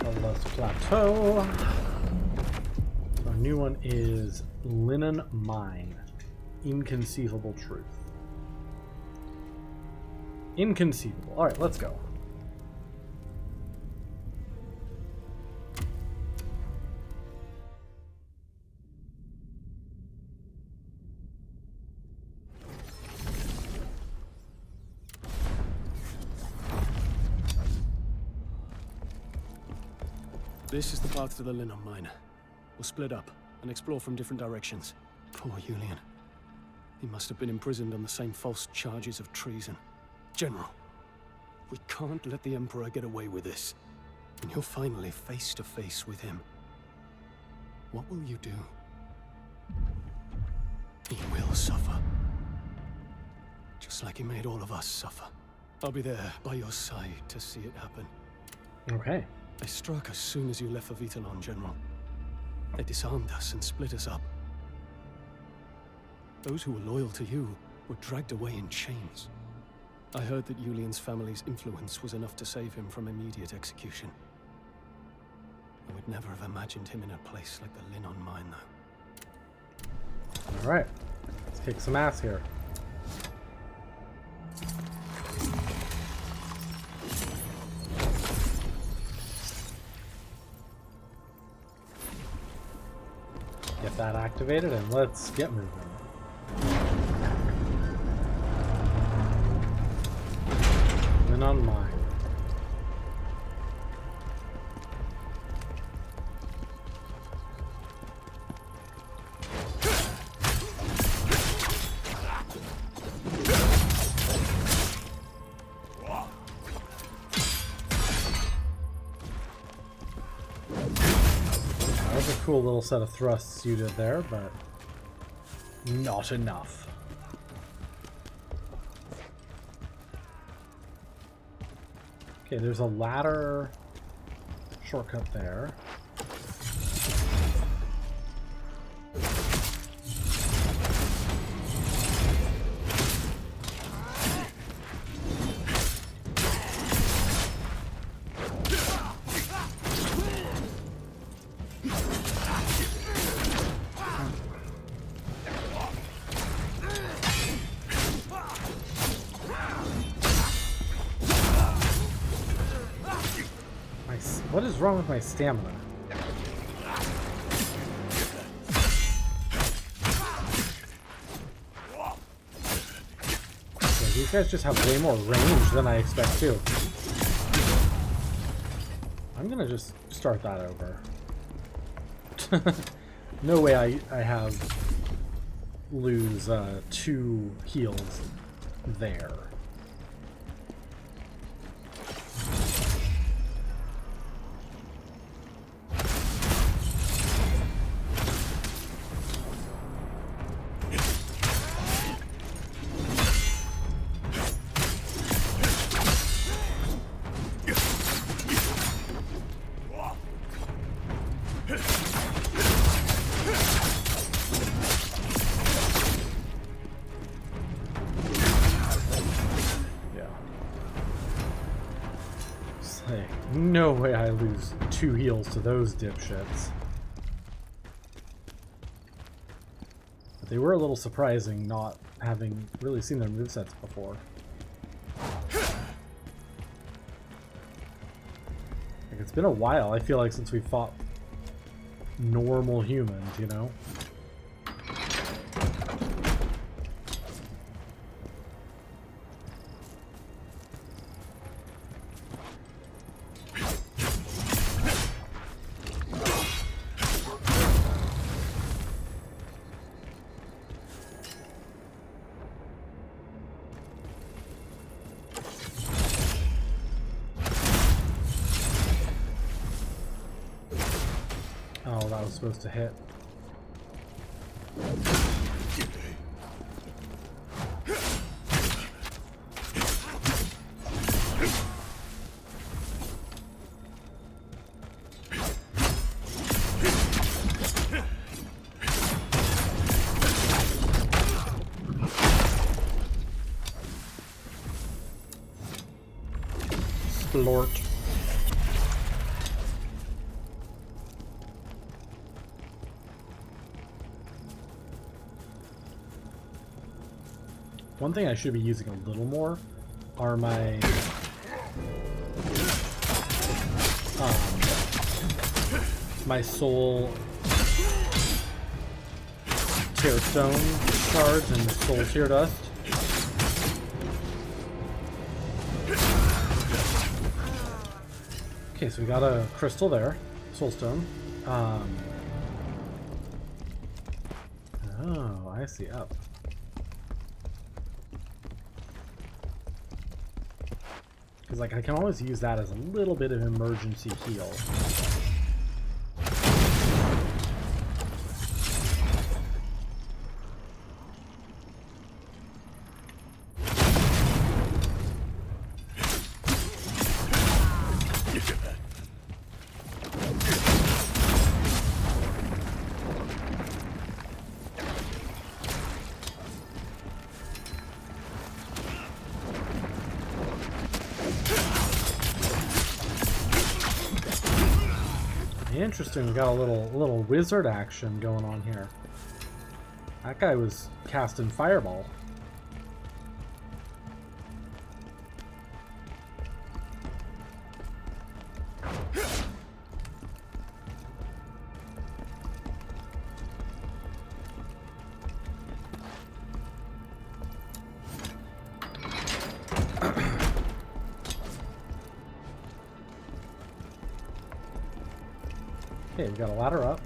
The Lost Plateau. Our new one is Linon Mine. Inconceivable truth. Inconceivable. Alright, let's go. This is the path to the Linon Mine. We'll split up and explore from different directions. Poor Julian. He must have been imprisoned on the same false charges of treason. General, we can't let the Emperor get away with this. And you're finally face to face with him. What will you do? He will suffer. Just like he made all of us suffer. I'll be there by your side to see it happen. Okay. They struck as soon as you left for Vitalon, General. They disarmed us and split us up. Those who were loyal to you were dragged away in chains. I heard that Julian's family's influence was enough to save him from immediate execution. I would never have imagined him in a place like the Linon Mine, though. Alright. Let's kick some ass here. Get that activated and let's get moving. Linon Mine. Cool little set of thrusts you did there, but not enough. Okay, there's a ladder shortcut there. What is wrong with my stamina? Yeah, these guys just have way more range than I expect too. I'm gonna just start that over. No way I have lose 2 heals there. No way I lose 2 heals to those dipshits. But they were a little surprising not having really seen their movesets before. Like, it's been a while, I feel like, since we fought normal humans, you know? Oh, that was supposed to hit. Splort. One thing I should be using a little more are my my soul tear stone shards and soul tear dust. Okay, so we got a crystal there, soulstone. Oh, I see. Up. Because, like, I can always use that as a little bit of emergency heal. Interesting, we got a little wizard action going on here. That guy was casting fireball. Okay, we got a ladder up,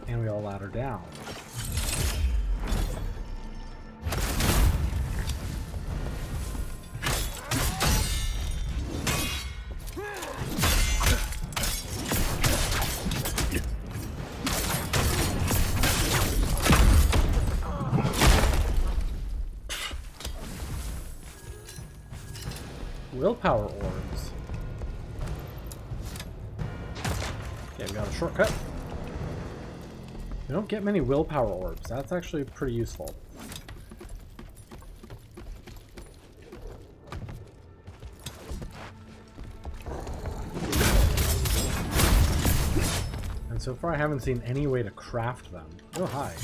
and we got a ladder down. Willpower orbs. Okay, we got a shortcut. We don't get many willpower orbs. That's actually pretty useful. And so far I haven't seen any way to craft them. Oh, hi.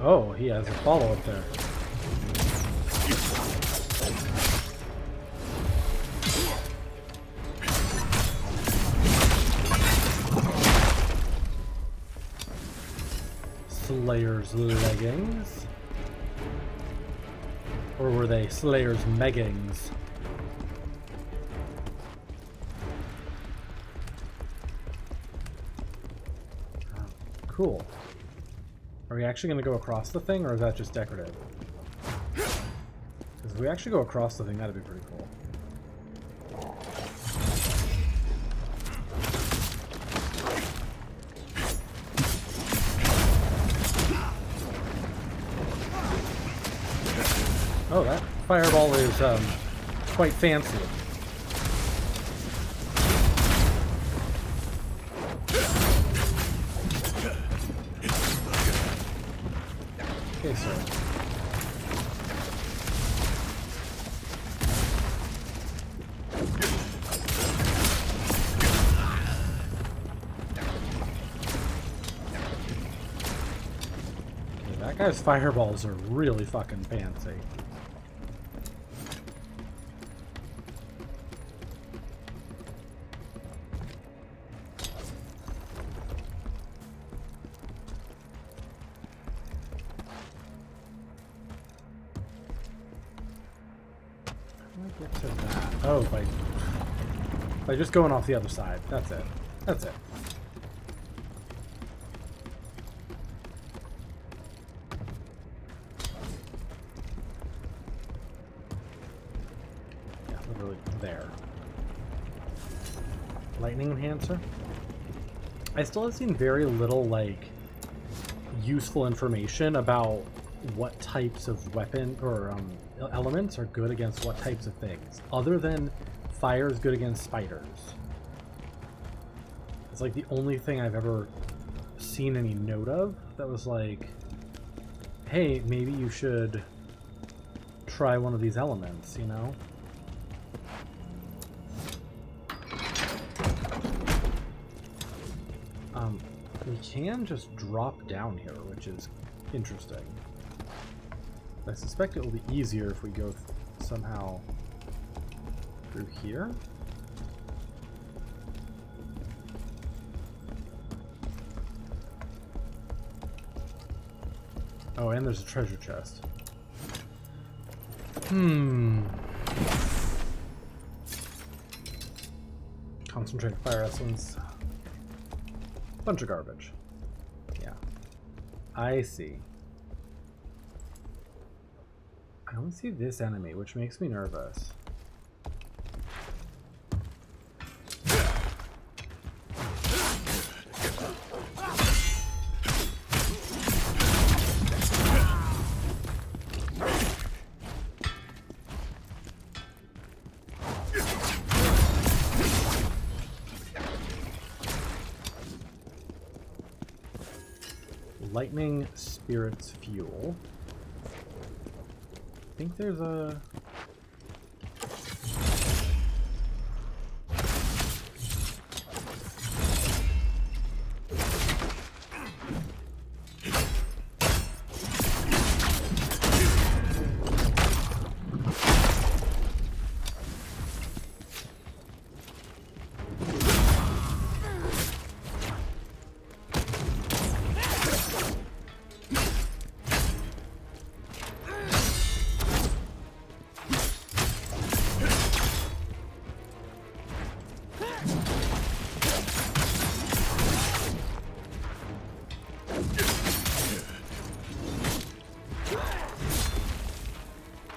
Oh, he has a follow-up there. Slayer's leggings? Or were they Slayer's meggings? Oh, cool. Are we actually going to go across the thing, or is that just decorative? Because if we actually go across the thing, that'd be pretty cool. Oh, that fireball is quite fancy. Okay, so that guy's fireballs are really fucking fancy. Get to that. Oh, by just going off the other side. That's it. That's it. Yeah, literally there. Lightning enhancer. I still have seen very little, like, useful information about what types of weapon or elements are good against what types of things? Other than fire is good against spiders. It's like the only thing I've ever seen any note of that was like, hey, maybe you should try one of these elements, you know? We can just drop down here, which is interesting. I suspect it will be easier if we go somehow through here. Oh, and there's a treasure chest. Concentrated fire essence. Bunch of garbage. Yeah. I see. I don't see this enemy, which makes me nervous. Lightning Spirit's Fuel. I think there's a...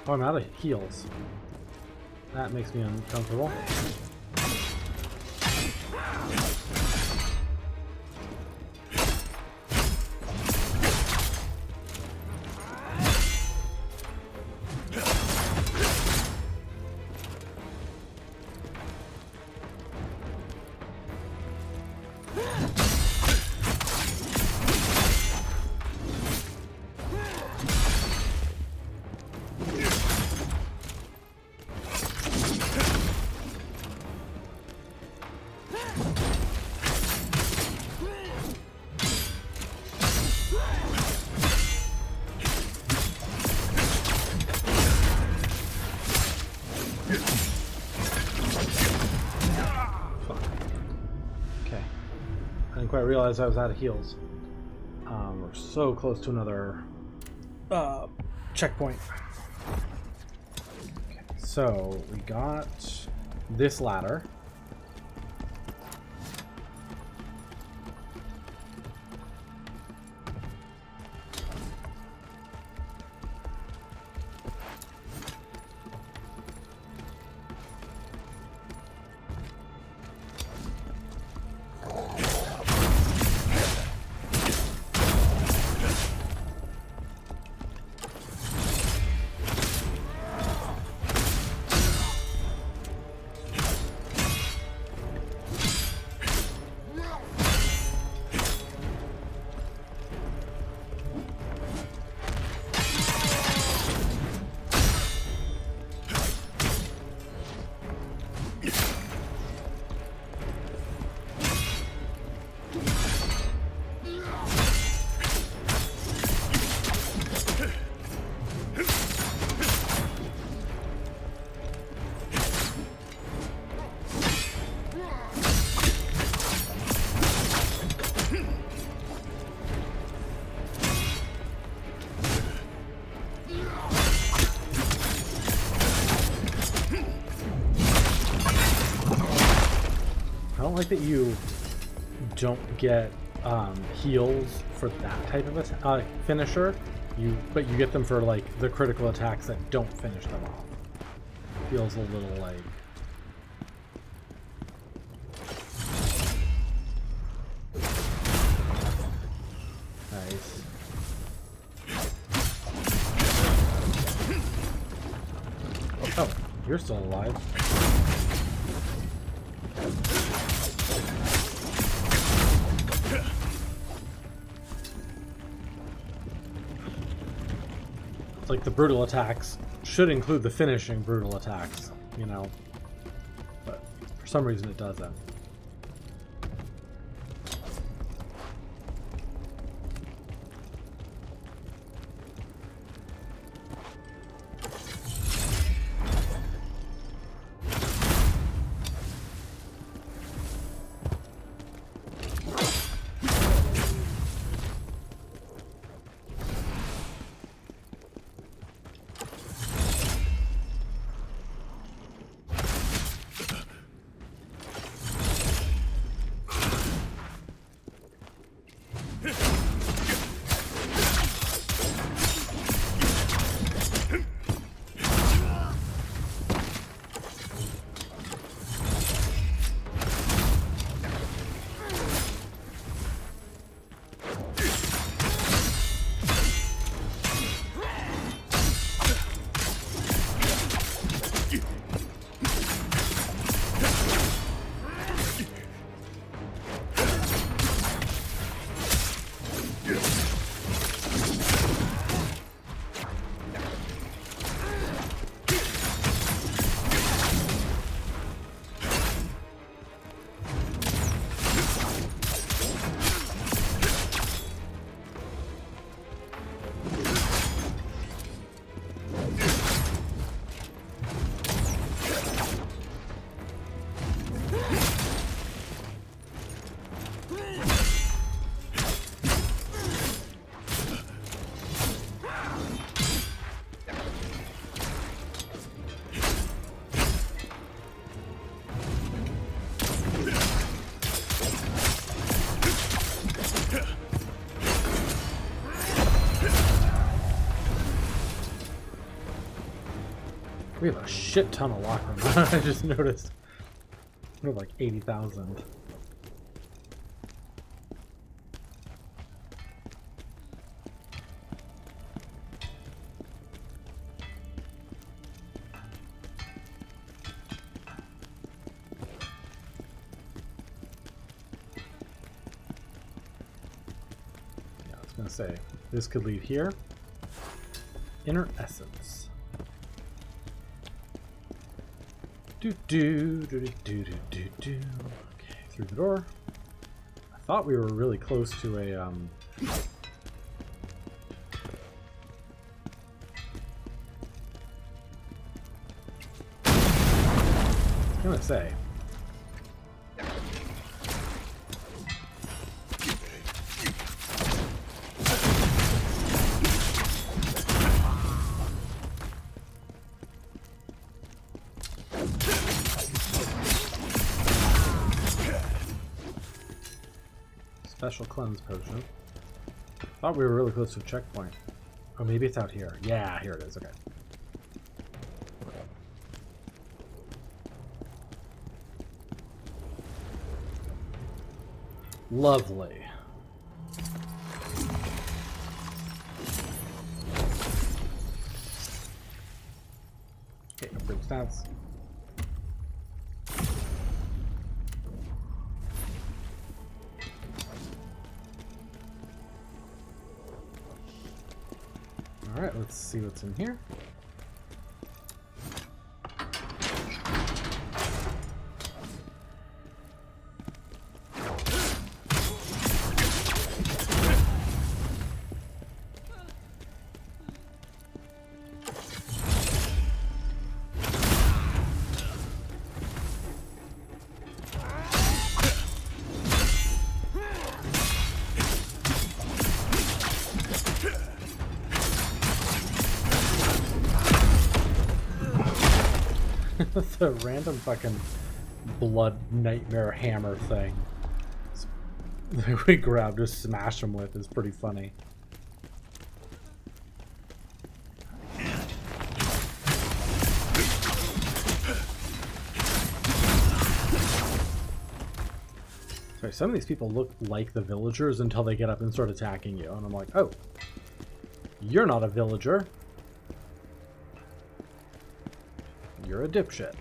Oh, I'm out of heals. That makes me uncomfortable. Quite realize I was out of heals. We're so close to another checkpoint. Okay, so we got this ladder. I don't like that you don't get heals for that type of a finisher. But you get them for like the critical attacks that don't finish them off. Feels a little like... Nice. You're still alive. It's like the brutal attacks should include the finishing brutal attacks, you know, but for some reason it doesn't. We have a shit ton of locker room. I just noticed. We have like 80,000. Yeah, I was gonna say this could lead here. Inner essence. Do do do do do do do. Okay, through the door. I thought we were really close to a I'm gonna say. Special cleanse potion. Thought we were really close to a checkpoint. Oh, maybe it's out here. Yeah, here it is. Okay. Lovely. Okay, upgrade stats. Alright, let's see what's in here. The random fucking blood nightmare hammer thing that we grabbed to smash him with is pretty funny. Sorry, some of these people look like the villagers until they get up and start attacking you, and I'm like, oh, you're not a villager. You're a dipshit.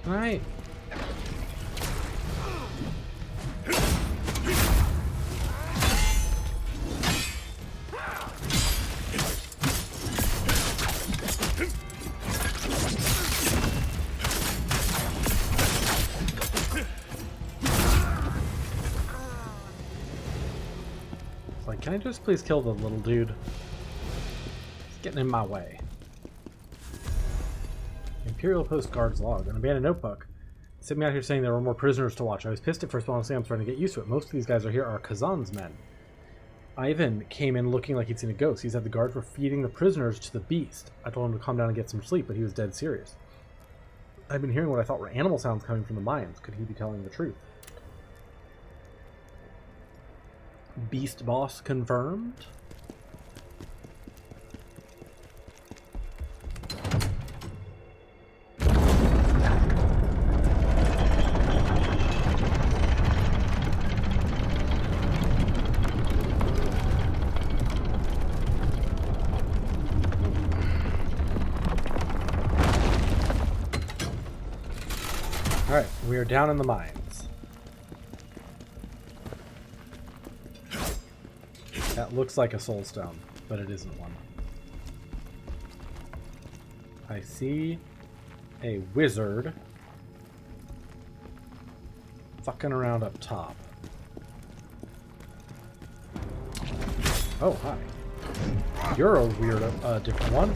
Can I? Like, can I just please kill the little dude? He's getting in my way. Imperial Post Guards log. An abandoned notebook. It sent me out here saying there were more prisoners to watch. I was pissed at first, but honestly I'm starting to get used to it. Most of these guys are here are Khazan's men. Ivan came in looking like he'd seen a ghost. He said the guards were feeding the prisoners to the beast. I told him to calm down and get some sleep, but he was dead serious. I've been hearing what I thought were animal sounds coming from the mines. Could he be telling the truth? Beast boss confirmed? Alright, we are down in the mines. That looks like a soul stone, but it isn't one. I see a wizard fucking around up top. Oh, hi. You're a weird, different one.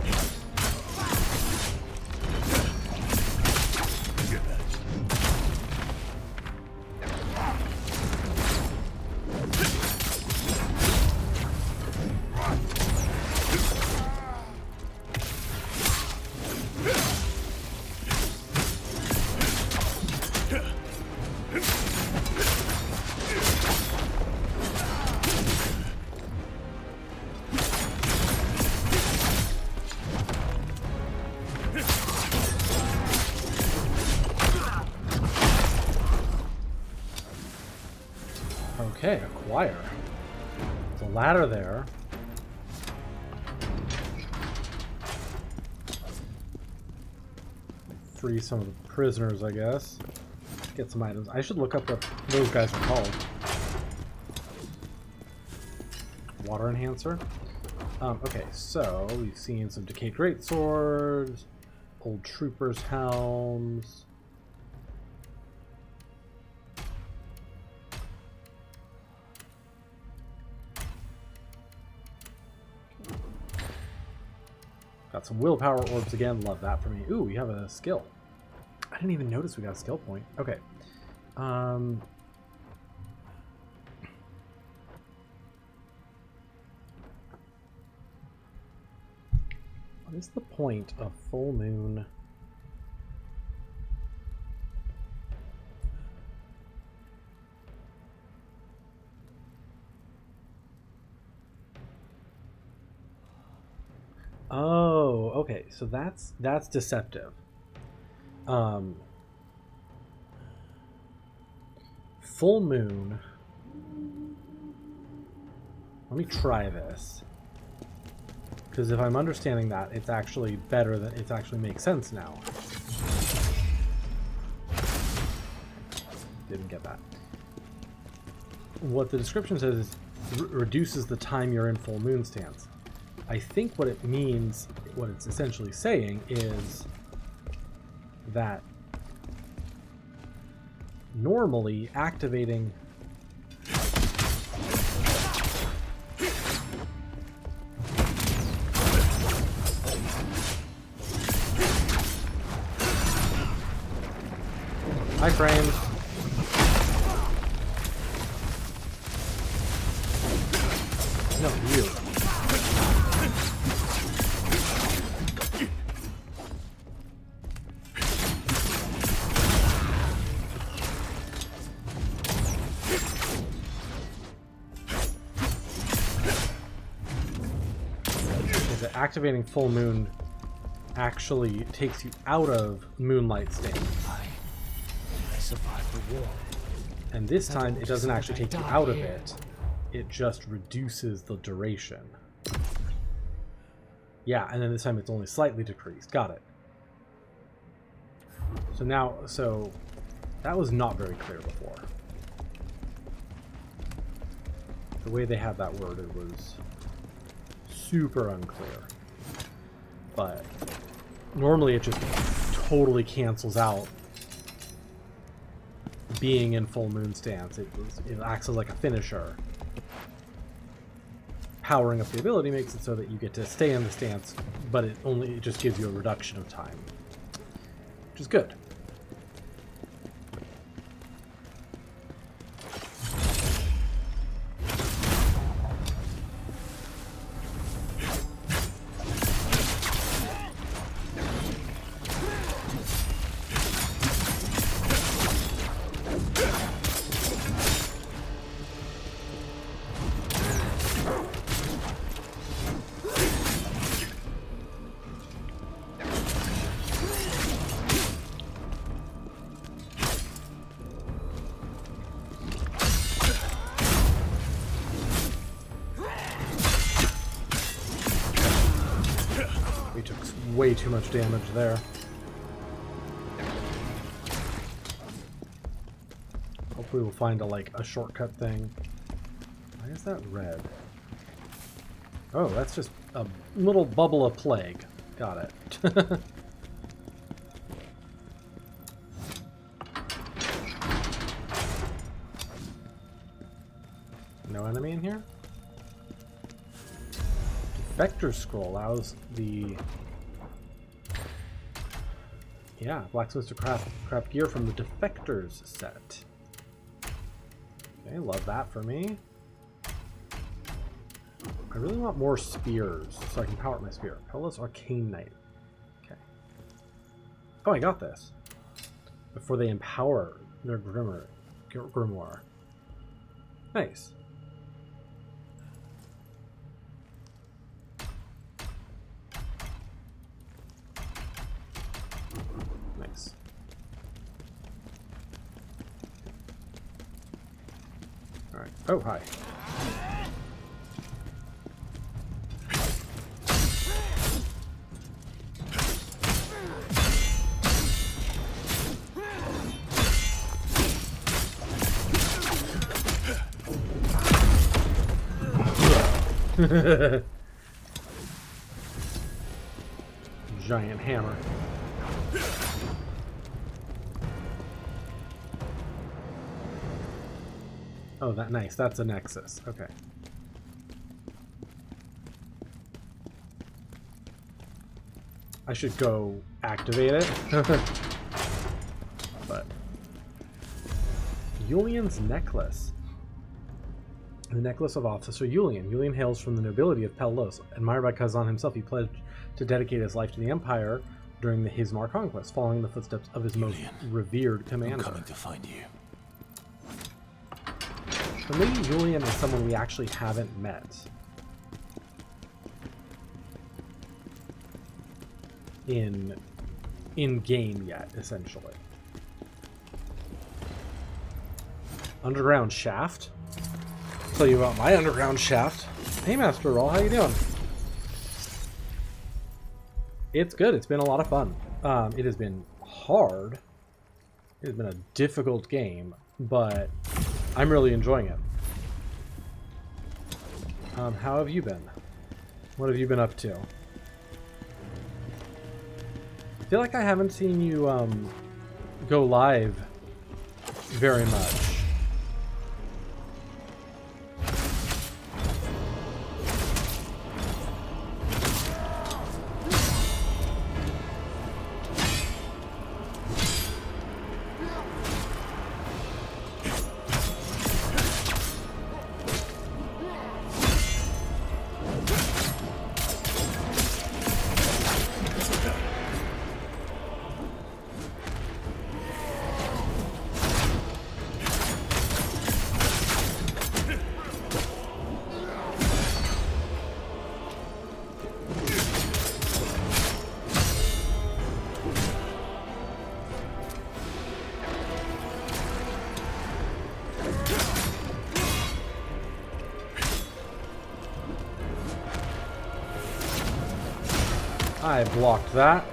Okay, acquire. There's a ladder there. Free some of the prisoners, I guess. Get some items. I should look up what those guys are called. Water enhancer. Okay, so we've seen some decayed greatswords, old troopers' helms. Got some willpower orbs again. Love that for me. Ooh, we have a skill. I didn't even notice we got a skill point. Okay. What is the point of full moon? Oh, okay. So that's deceptive. Full moon. Let me try this. Because if I'm understanding that, it's actually better than it actually makes sense now. Didn't get that. What the description says is reduces the time you're in full moon stance. I think what it means, what it's essentially saying is that normally activating hi frames. No, you. that activating full moon actually takes you out of moonlight state. I survived the war. And this time, it doesn't actually take you out of it. It just reduces the duration. Yeah, and then this time it's only slightly decreased. Got it. So now, that was not very clear before. The way they had that worded was super unclear. But normally it just totally cancels out being in full moon stance. It acts as like a finisher. Powering up the ability makes it so that you get to stay in the stance, but it just gives you a reduction of time, which is good. Way too much damage there. Hopefully we'll find a shortcut thing. Why is that red? Oh, that's just a little bubble of plague. Got it. No enemy in here? Defector scroll allows the... Yeah, blacksmiths to craft gear from the Defectors set. Okay, love that for me. I really want more spears so I can power up my spear. Perilous Arcane Knight. Okay. Oh, I got this. Before they empower their grimoire. Nice. Nice. All right. Oh, hi. Giant hammer. Oh, nice. That's a nexus. Okay. I should go activate it. But Yulian's necklace. The necklace of Officer Yulian. Yulian hails from the nobility of Pellos. Admired by Khazan himself, he pledged to dedicate his life to the Empire during the Hismar conquest, following the footsteps of his most revered commander. I'm coming to find you. So maybe Yulian is someone we actually haven't met. In game yet, essentially. Underground shaft. Tell you about my underground shaft. Hey, Master Roll, how you doing? It's good. It's been a lot of fun. It has been hard. It has been a difficult game, but I'm really enjoying it. How have you been? What have you been up to? I feel like I haven't seen you go live very much. I blocked that.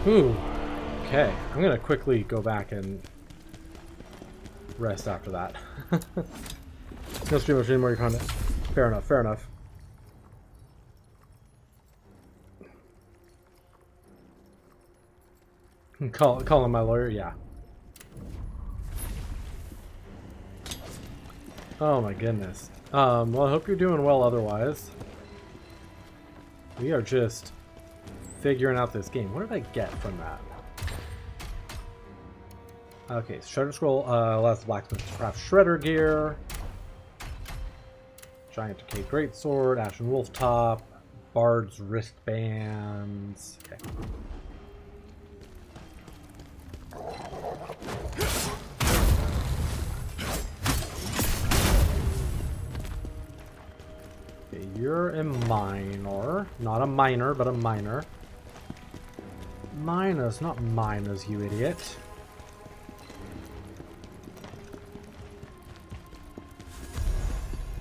Ooh. Okay, I'm gonna quickly go back and rest after that. No stream of more content. Fair enough, fair enough. Call him my lawyer, yeah. Oh my goodness. Well, I hope you're doing well otherwise. We are just figuring out this game. What did I get from that? Okay, Shredder Scroll allows the blacksmith to craft shredder gear. Giant Decayed Greatsword, Ashen Wolf Top, Bard's wristbands. Okay. Okay, you're a minor. Not a miner, but a miner. Miners, not miners, you idiot.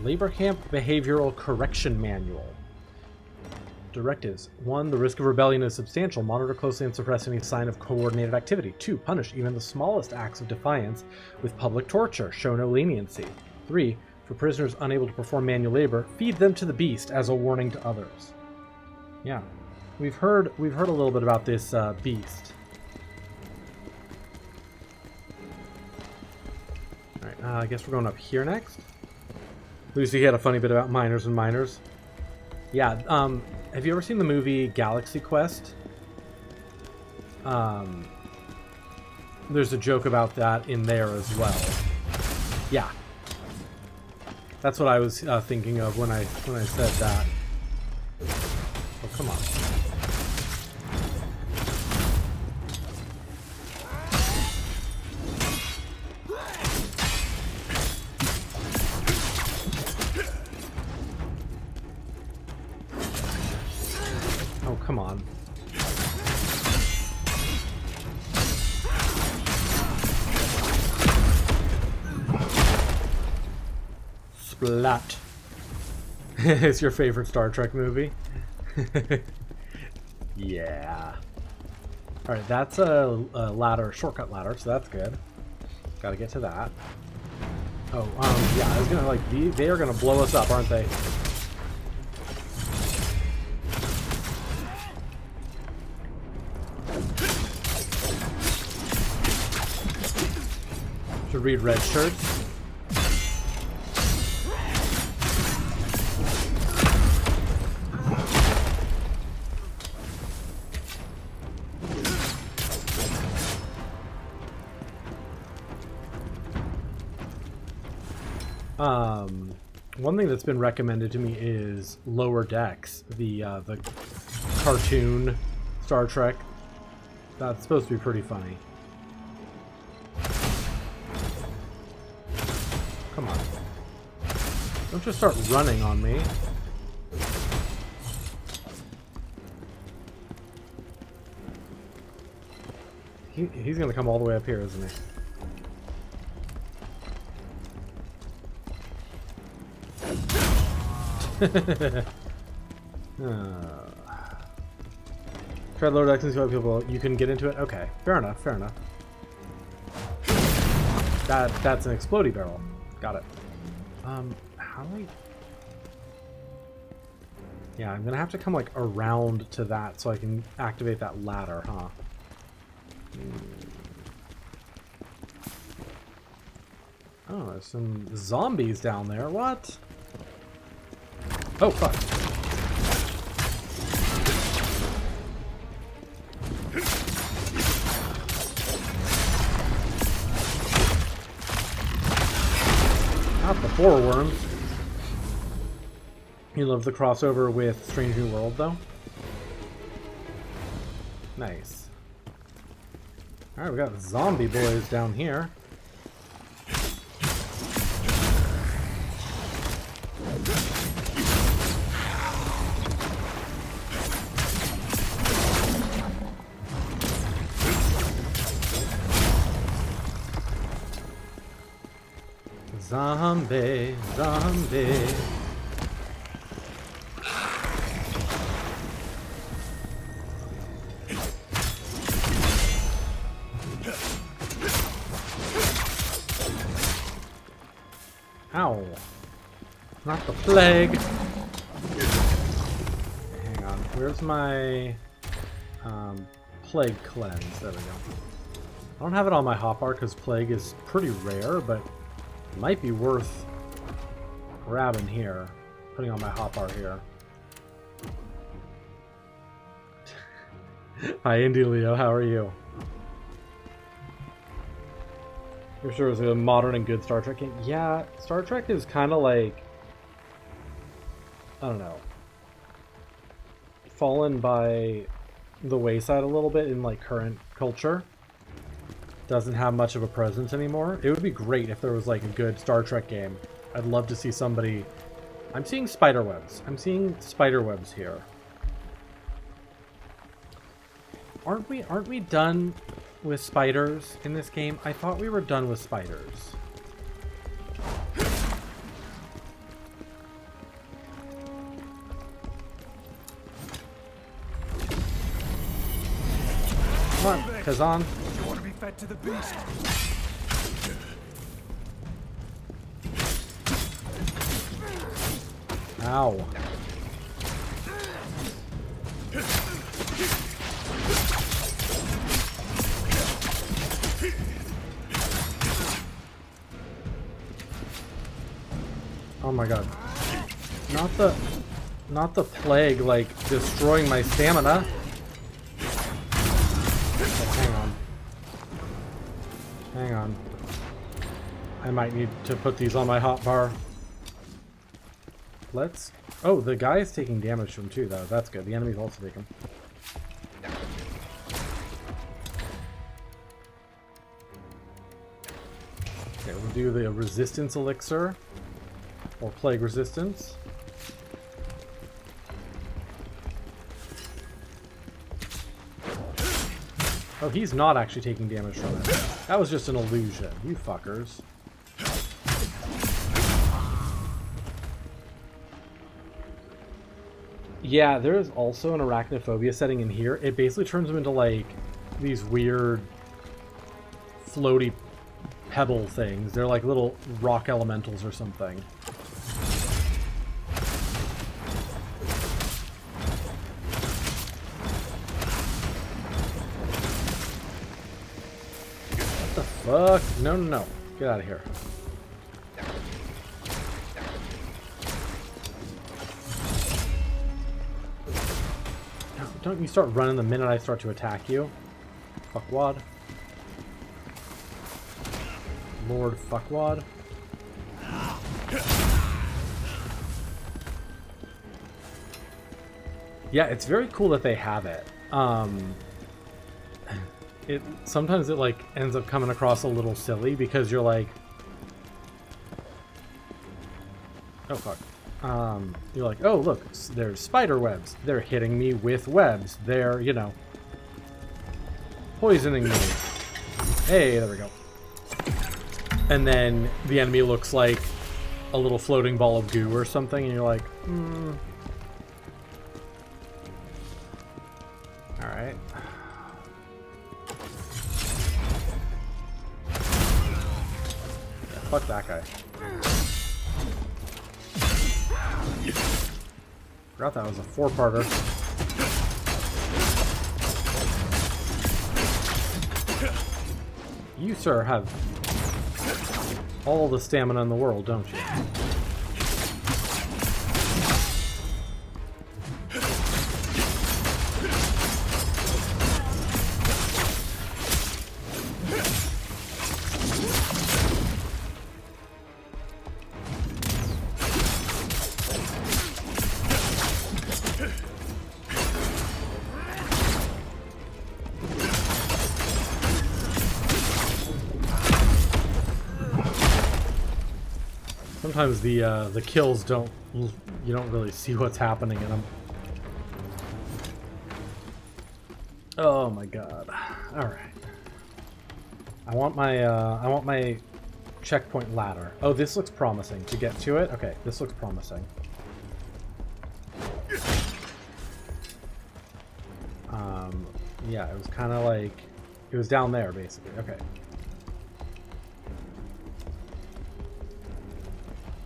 Labor Camp Behavioral Correction Manual. Directives. 1. The risk of rebellion is substantial. Monitor closely and suppress any sign of coordinated activity. 2. Punish even the smallest acts of defiance with public torture. Show no leniency. 3. For prisoners unable to perform manual labor, feed them to the beast as a warning to others. Yeah. We've heard a little bit about this beast. Alright, I guess we're going up here next. Lucy had a funny bit about miners and miners. Yeah, have you ever seen the movie Galaxy Quest? There's a joke about that in there as well. Yeah. That's what I was thinking of when I said that. Oh, come on. Oh, come on. Splat. It's your favorite Star Trek movie? Yeah. Alright, that's a ladder, shortcut ladder, so that's good. Gotta get to that. Oh, yeah, I was gonna, like, they are gonna blow us up, aren't they? Should read red shirts. One thing that's been recommended to me is Lower Decks, the cartoon Star Trek. That's supposed to be pretty funny. Come on. Don't just start running on me. He's gonna come all the way up here, isn't he? Tread lower decks and see what people you can get into it. Okay, fair enough, fair enough. That's an explodey barrel. Got it. How do I? Yeah, I'm gonna have to come like around to that so I can activate that ladder, huh? Oh, there's some zombies down there. What? Oh, fuck. Not the boar worms. You love the crossover with Strange New World, though? Nice. Alright, we got zombie boys down here. Zombie, zombie. Ow. Not the plague. Hang on. Where's my plague cleanse? There we go. I don't have it on my hotbar because plague is pretty rare, but it might be worth grabbing here. Putting on my hotbar here. Hi, Indie Leo. How are you? You're sure it was a modern and good Star Trek game? Yeah, Star Trek is kind of like, I don't know, fallen by the wayside a little bit in like current culture. Doesn't have much of a presence anymore. It would be great if there was like a good Star Trek game. I'd love to see somebody. I'm seeing spider webs. I'm seeing spider webs here. Aren't we done with spiders in this game? I thought we were done with spiders. Come on, Khazan. You want to be fed to the beast? Ow. Oh my god. Not the plague, like, destroying my stamina. Oh, hang on. Hang on. I might need to put these on my hotbar. Let's... Oh, the guy is taking damage from too, though. That's good. The enemy's also taking. Okay, we'll do the resistance elixir. Or plague resistance. Oh, he's not actually taking damage from it. That was just an illusion, you fuckers. Yeah, there is also an arachnophobia setting in here. It basically turns them into like these weird floaty pebble things. They're like little rock elementals or something. Fuck. No, no, no. Get out of here. No, don't you start running the minute I start to attack you. Fuckwad. Lord Fuckwad. Yeah, it's very cool that they have it. Sometimes it like ends up coming across a little silly because you're like, oh fuck, you're like, oh look, there's spider webs, they're hitting me with webs, they're, you know, poisoning me. Hey, there we go. And then the enemy looks like a little floating ball of goo or something, and you're like, all right. Fuck that guy. Forgot that was a four-parter. You, sir, have all the stamina in the world, don't you? Sometimes the kills you don't really see what's happening in them. Oh my god. All right. I want my checkpoint ladder. Oh, this looks promising to get to it. Okay, this looks promising. Yeah, it was kind of like it was down there basically. Okay.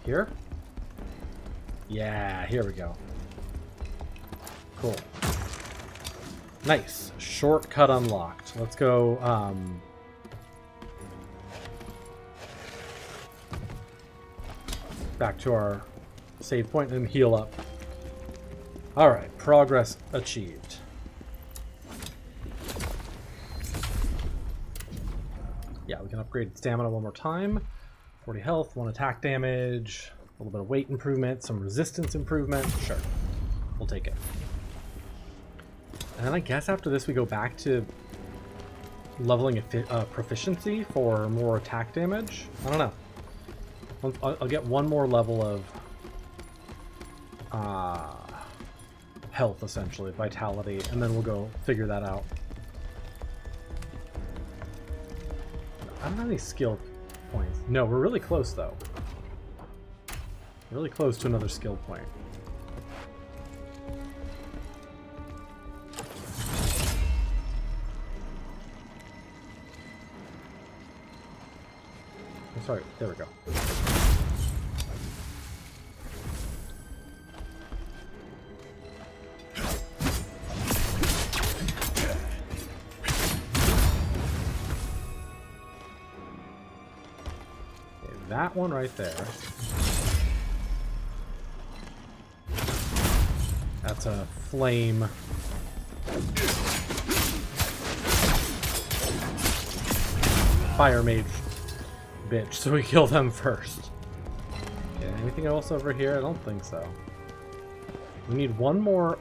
Here? Yeah, here we go. Cool. Nice. Shortcut unlocked. Let's go, back to our save point and heal up. Alright, progress achieved. Yeah, we can upgrade stamina one more time. 40 health, 1 attack damage, a little bit of weight improvement, some resistance improvement. Sure, we'll take it. And then I guess after this we go back to leveling proficiency for more attack damage. I don't know. I'll get one more level of health, essentially, vitality, and then we'll go figure that out. I don't have any skill points. No, we're really close though. Really close to another skill point. Oh, sorry, there we go. That one right there. That's a flame. Fire mage bitch, so we kill them first. Okay, anything else over here? I don't think so. We need one more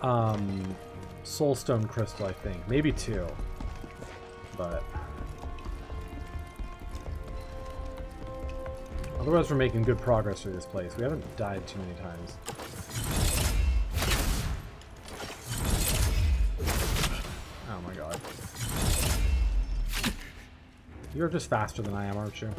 soulstone crystal, I think. Maybe 2. But otherwise, we're making good progress through this place. We haven't died too many times. Oh my god. You're just faster than I am, aren't you?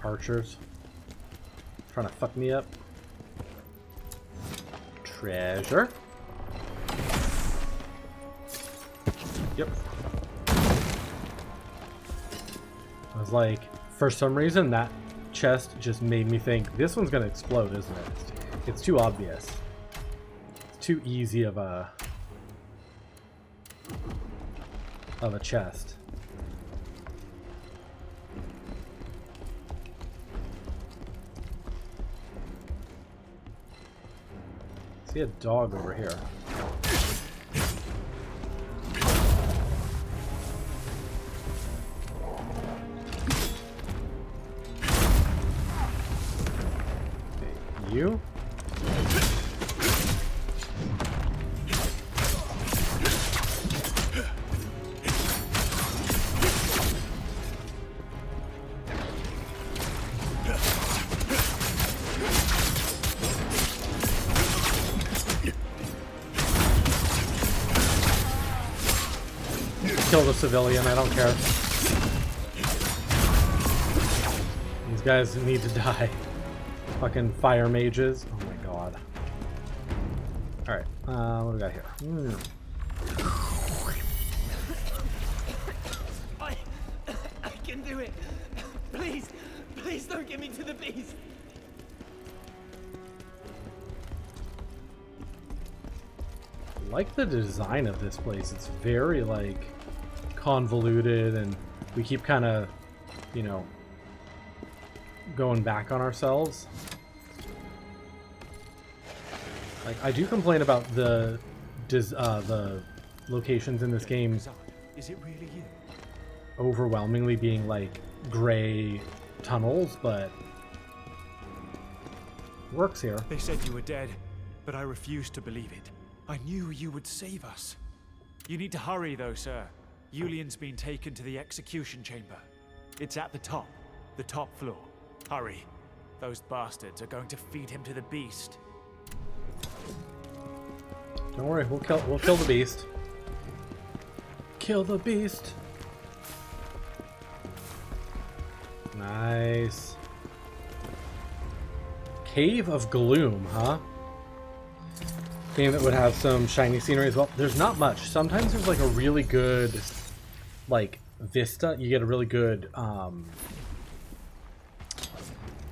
Archers trying to fuck me up. Treasure. Yep. I was like, for some reason that chest just made me think this one's gonna explode, isn't it? It's too obvious. It's too easy of a chest. See a dog over here. Okay, you? Kill the civilian, I don't care. These guys need to die. Fucking fire mages. Oh my god. Alright, what do we got here? I can do it. Please, please don't get me to the beast. I like the design of this place. It's very, like, convoluted, and we keep kind of, you know, going back on ourselves. Like, I do complain about the locations in this game Is it really you? overwhelmingly being like gray tunnels, but works here. They said you were dead, but I refused to believe it. I knew you would save us. You need to hurry though, sir. Julian's been taken to the execution chamber. It's at the top floor. Hurry. Those bastards are going to feed him to the beast. Don't worry, we'll kill the beast. Kill the beast. Nice. Cave of Gloom, huh? Game that would have some shiny scenery as well. There's not much. Sometimes there's like a really good, like, vista. You get a really good,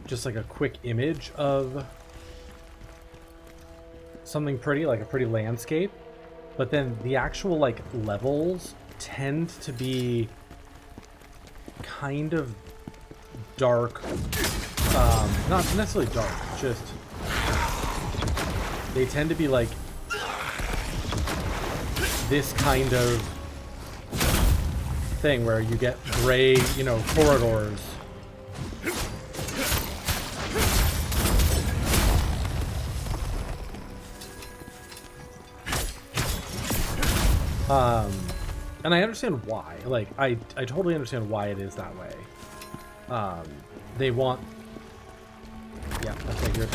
just like a quick image of something pretty, like a pretty landscape. But then the actual, like, levels tend to be kind of dark. Not necessarily dark, just they tend to be like this kind of thing where you get gray, you know, corridors. And I understand why. Like, I totally understand why it is that way. They want... Yeah, I figured.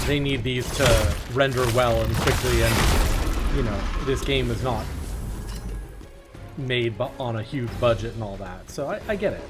They need these to render well and quickly, and, you know, this game is not made on a huge budget and all that, so I get it.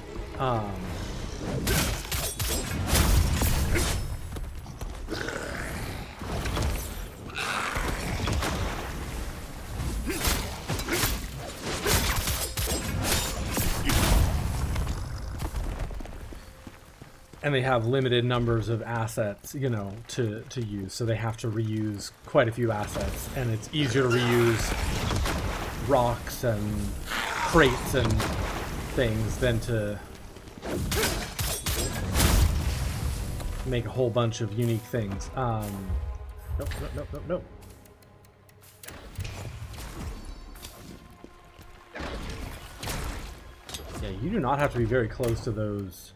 And they have limited numbers of assets, you know, to use, so they have to reuse quite a few assets, and it's easier to reuse rocks and crates and things than to make a whole bunch of unique things. Nope. Yeah, you do not have to be very close to those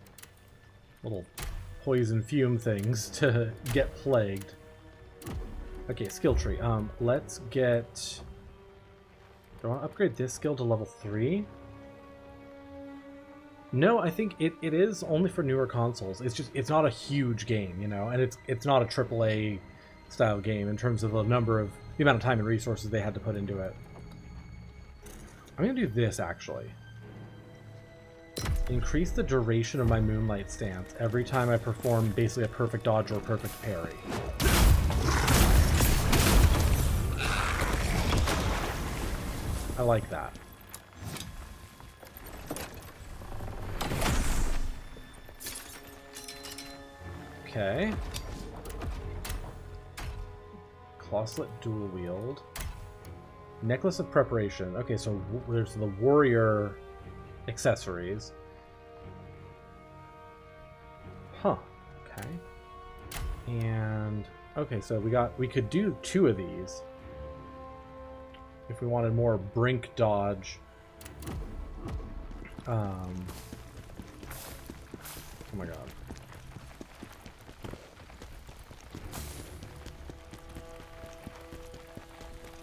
little poison fume things to get plagued. Okay, skill tree. Let's get... Do I want to upgrade this skill to level 3? No, I think it is only for newer consoles. It's just, it's not a huge game, you know, and it's not a AAA style game in terms of the amount of time and resources they had to put into it. I'm gonna do this actually. Increase the duration of my moonlight stance every time I perform basically a perfect dodge or a perfect parry. I like that. Okay. Clawslit dual wield. Necklace of preparation. Okay, so there's the warrior accessories. Huh. Okay. And okay, so we could do 2 of these. If we wanted more brink dodge. Oh my god.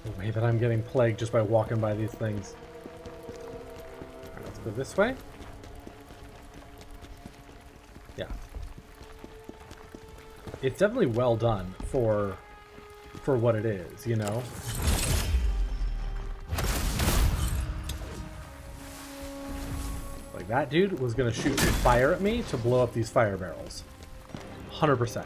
The way that I'm getting plagued just by walking by these things. Alright, let's go this way. Yeah. it's definitely well done for what it is, you know? Like, that dude was gonna shoot fire at me to blow up these fire barrels. 100%.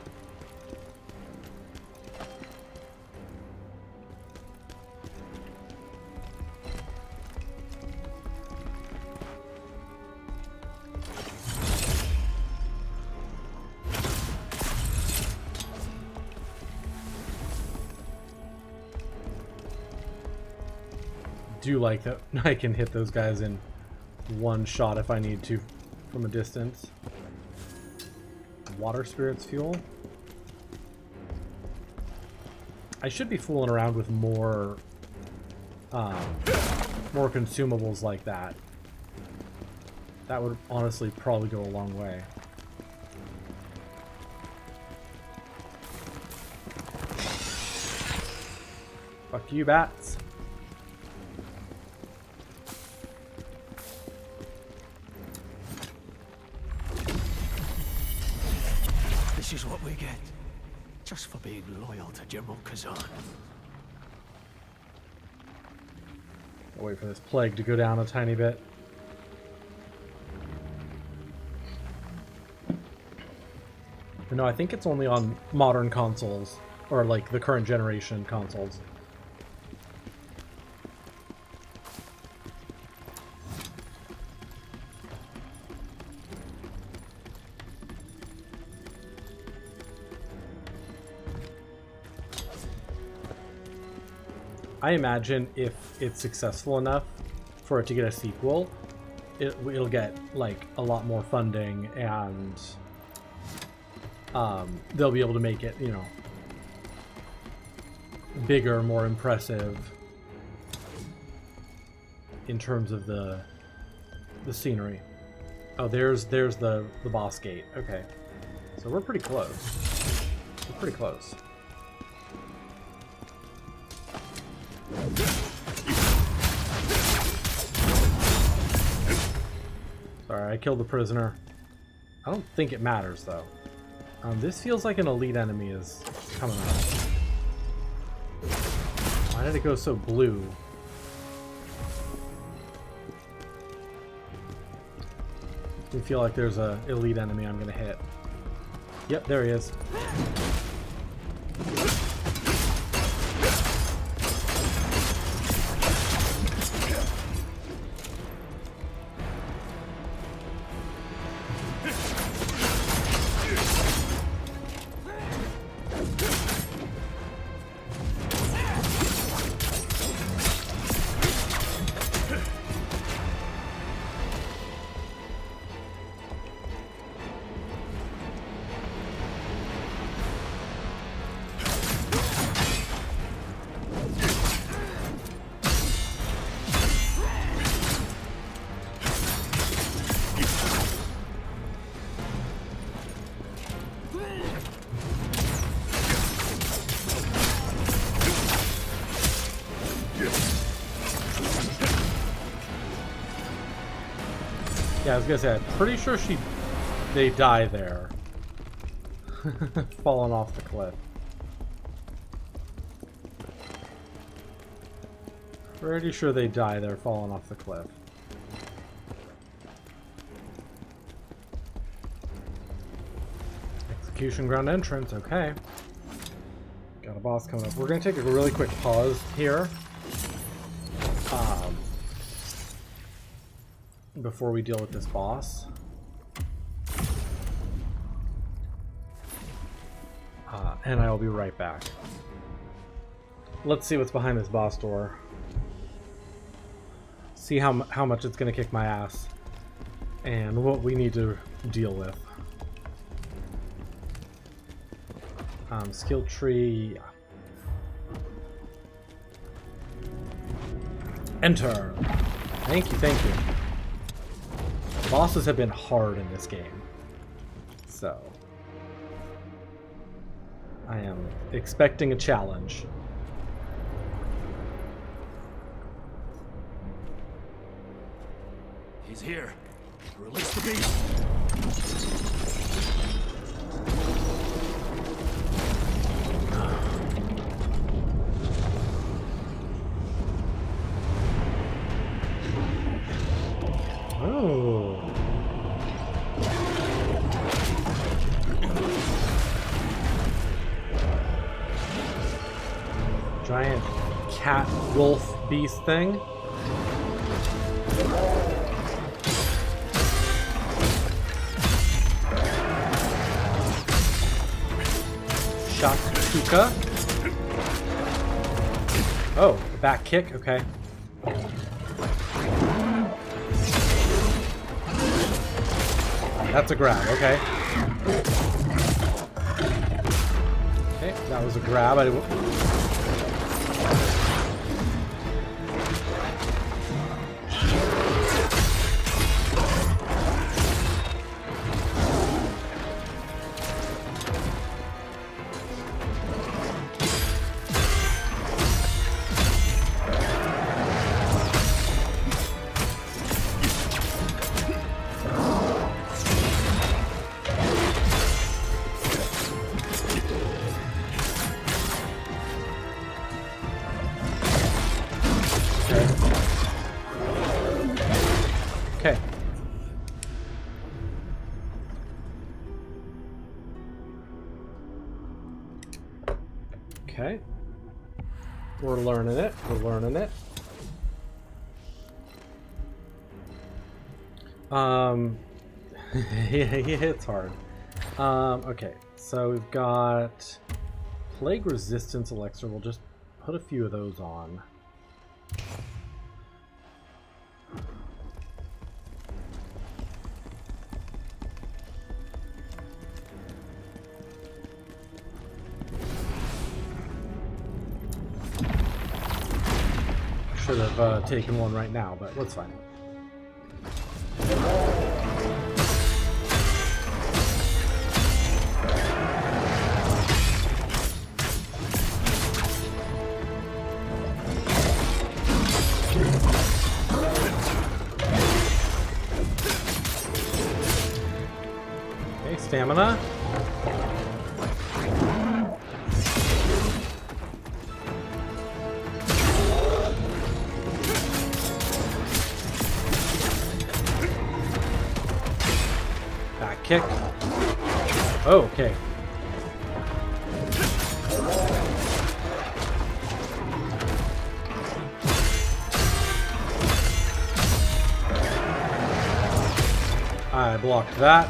Do like that I can hit those guys in one shot if I need to from a distance. Water spirits fuel. I should be fooling around with more consumables like that. That would honestly probably go a long way. Fuck you, bats. This is what we get, just for being loyal to General Khazan. I'll wait for this plague to go down a tiny bit. No, I think it's only on modern consoles, or like the current generation consoles. I imagine if it's successful enough for it to get a sequel, it'll get like a lot more funding, and they'll be able to make it, you know, bigger, more impressive in terms of the scenery. Oh, there's the boss gate. Okay, so we're pretty close. We're pretty close. Sorry, I killed the prisoner. I don't think it matters, though. This feels like an elite enemy is coming up. Why did it go so blue? I feel like there's a elite enemy I'm gonna hit. Yep, there he is. Yeah, I was gonna say, I'm pretty sure they die there. Falling off the cliff. Pretty sure they die there falling off the cliff. Execution ground entrance, okay. Got a boss coming up. We're gonna take a really quick pause here. Before we deal with this boss. And I will be right back. Let's see what's behind this boss door. See how much it's going to kick my ass. And what we need to deal with. Skill tree. Enter. Thank you, thank you. Bosses have been hard in this game, so I am expecting a challenge. He's here. Release the beast. giant cat wolf beast thing. Shactuka. Oh, back kick, okay. That's a grab, okay. Okay, that was a grab. Okay. Okay. We're learning it. We're learning it. Yeah, it's hard. Okay. So we've got Plague Resistance Elixir. We'll just put a few of those on. Should have taken one right now, but that's fine. Okay, stamina. Kick. Oh, okay. I blocked that.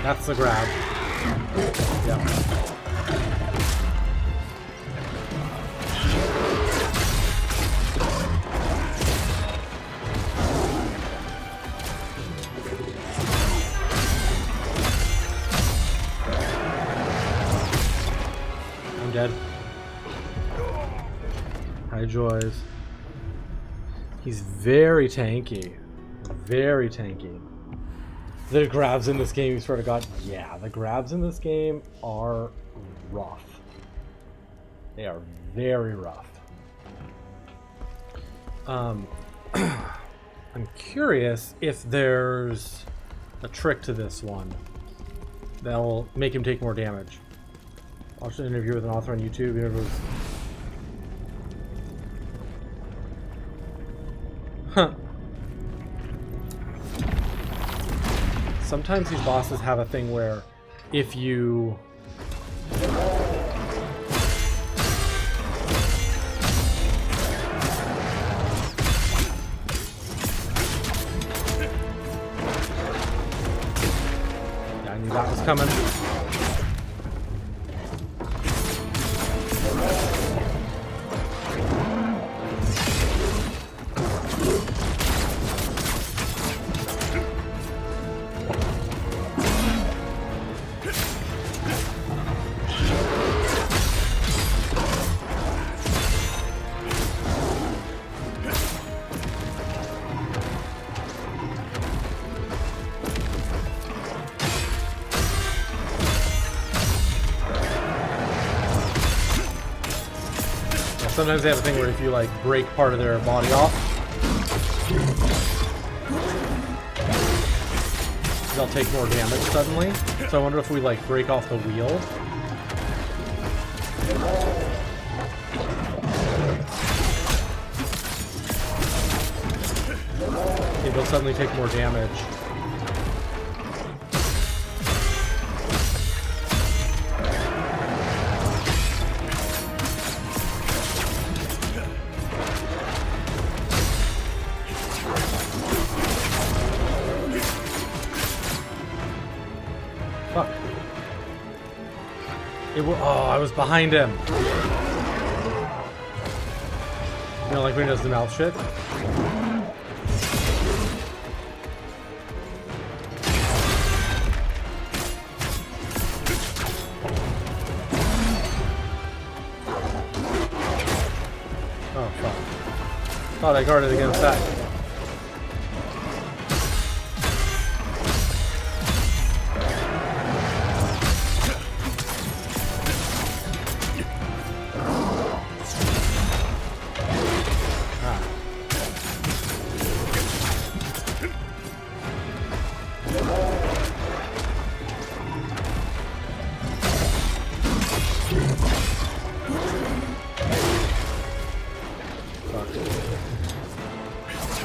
That's the grab. Yep. I'm dead. Hi, Joys. He's very tanky. Very tanky. The grabs in this game, you swear to God, yeah, the grabs in this game are rough. They are very rough. I'm curious if there's a trick to this one that'll make him take more damage. Watched an interview with an author on YouTube. Huh. Sometimes these bosses have a thing where if you I knew that was coming. sometimes they have a thing where if you like break part of their body off, they'll take more damage suddenly. So I wonder if we like break off the wheel. Maybe they'll suddenly take more damage. Fuck. Oh, I was behind him. You know, like when he does the mouth shit? Oh, fuck. Thought I guarded against that.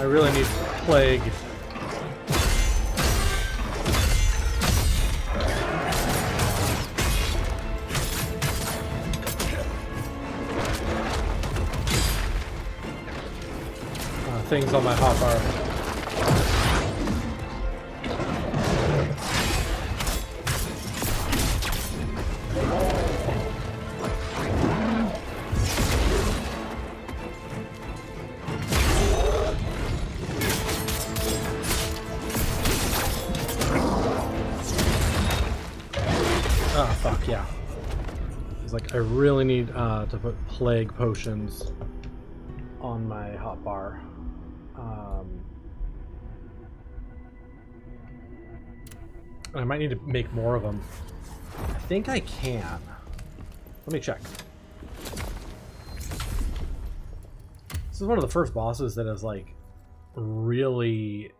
I really need plague. Things on my hotbar. Oh, fuck, yeah. It's like, I really need to put plague potions on my hotbar. I might need to make more of them. I think I can. Let me check. This is one of the first bosses that has, like, really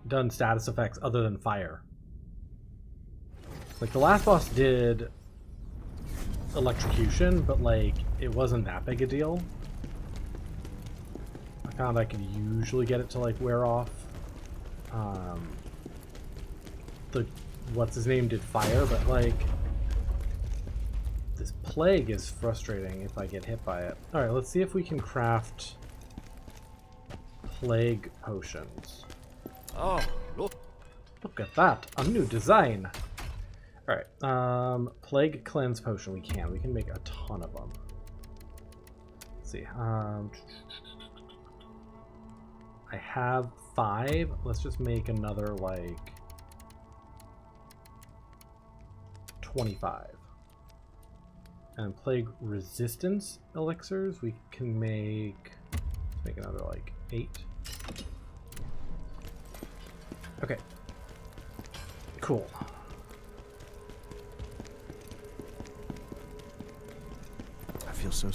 done status effects other than fire. Like, the last boss did electrocution, but, like, it wasn't that big a deal. I found I could usually get it to, like, wear off. The what's his name did fire, but, like, this plague is frustrating if I get hit by it. Alright, let's see if we can craft plague potions. Oh, look. Look at that, a new design. Alright, plague cleanse potion, we can make a ton of them. Let's see, I have 5, let's just make another, like, 25. And plague resistance elixirs, we can make, let's make another, like, 8. Okay. Cool. I feel so...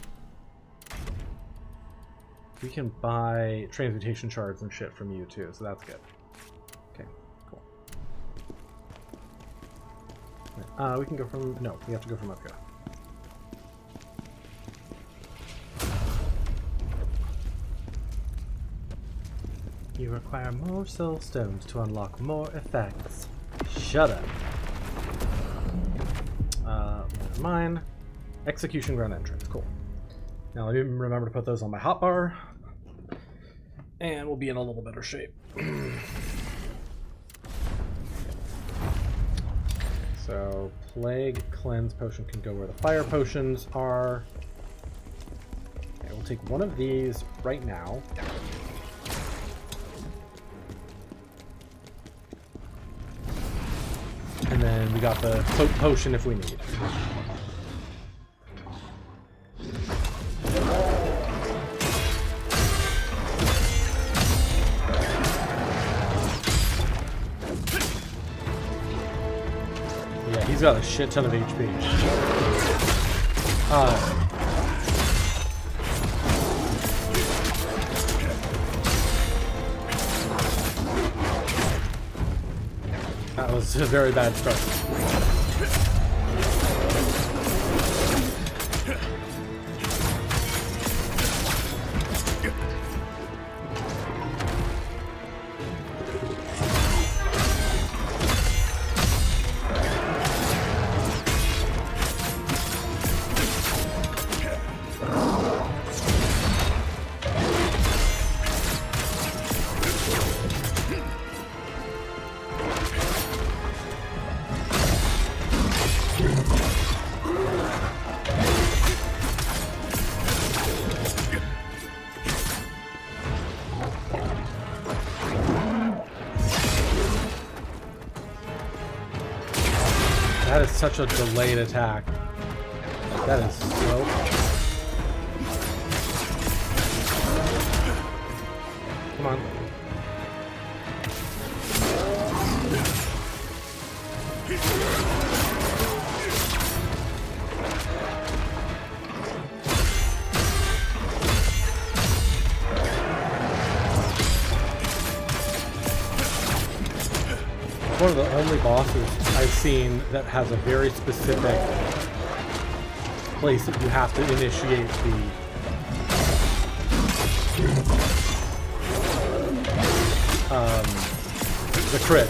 We can buy transmutation shards and shit from you too, so that's good. Okay, cool. We can go from... No, we have to go from up here. You require more soul stones to unlock more effects. Shut up. Linon Mine. Execution ground entrance. Cool. Now let me remember to put those on my hotbar. And we'll be in a little better shape. So, plague cleanse potion can go where the fire potions are. Okay, we'll take one of these right now. And then we got the cloak potion if we need. Yeah, he's got a shit ton of HP. a very bad start. That is such a delayed attack. That is so... Come on. One of the only bosses I've seen that has a very specific place that you have to initiate the crit.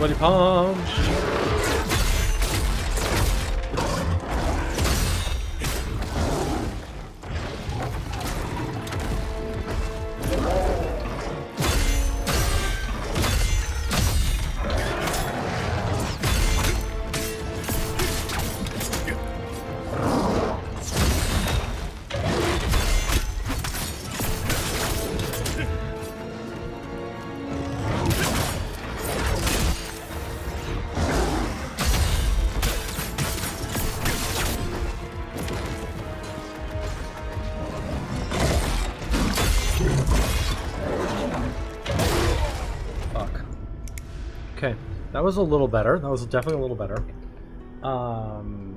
Sweaty palms. Okay, that was a little better. That was definitely a little better. I'm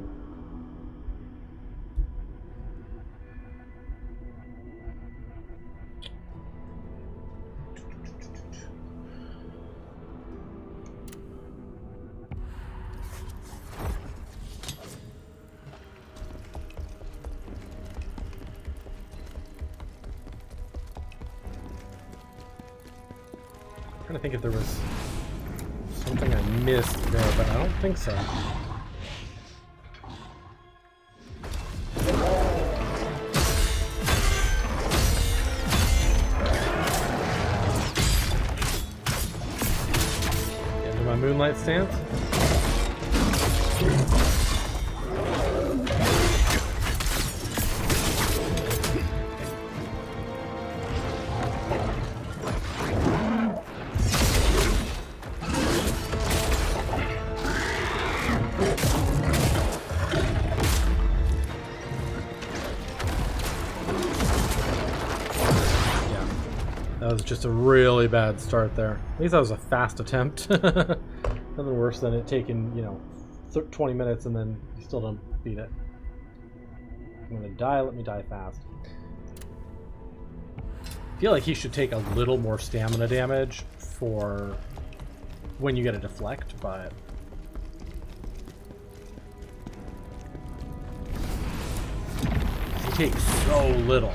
trying to think if there was something I missed there, but I don't think so. Yeah, do my moonlight stance. That was just a really bad start there. At least that was a fast attempt. Nothing worse than it taking, 20 minutes and then you still don't beat it. I'm gonna die, let me die fast. I feel like he should take a little more stamina damage for when you get a deflect, but... he takes so little.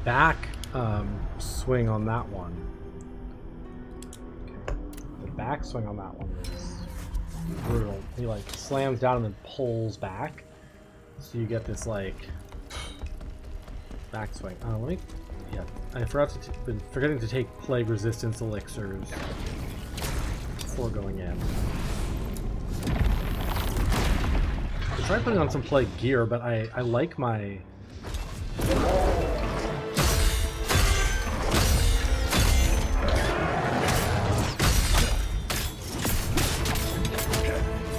back swing on that one. Okay. The back swing on that one is brutal. He like slams down and then pulls back, so you get this like backswing. Let me. Yeah, I been forgetting to take plague resistance elixirs before going in. I tried putting on some plague gear, but I like my.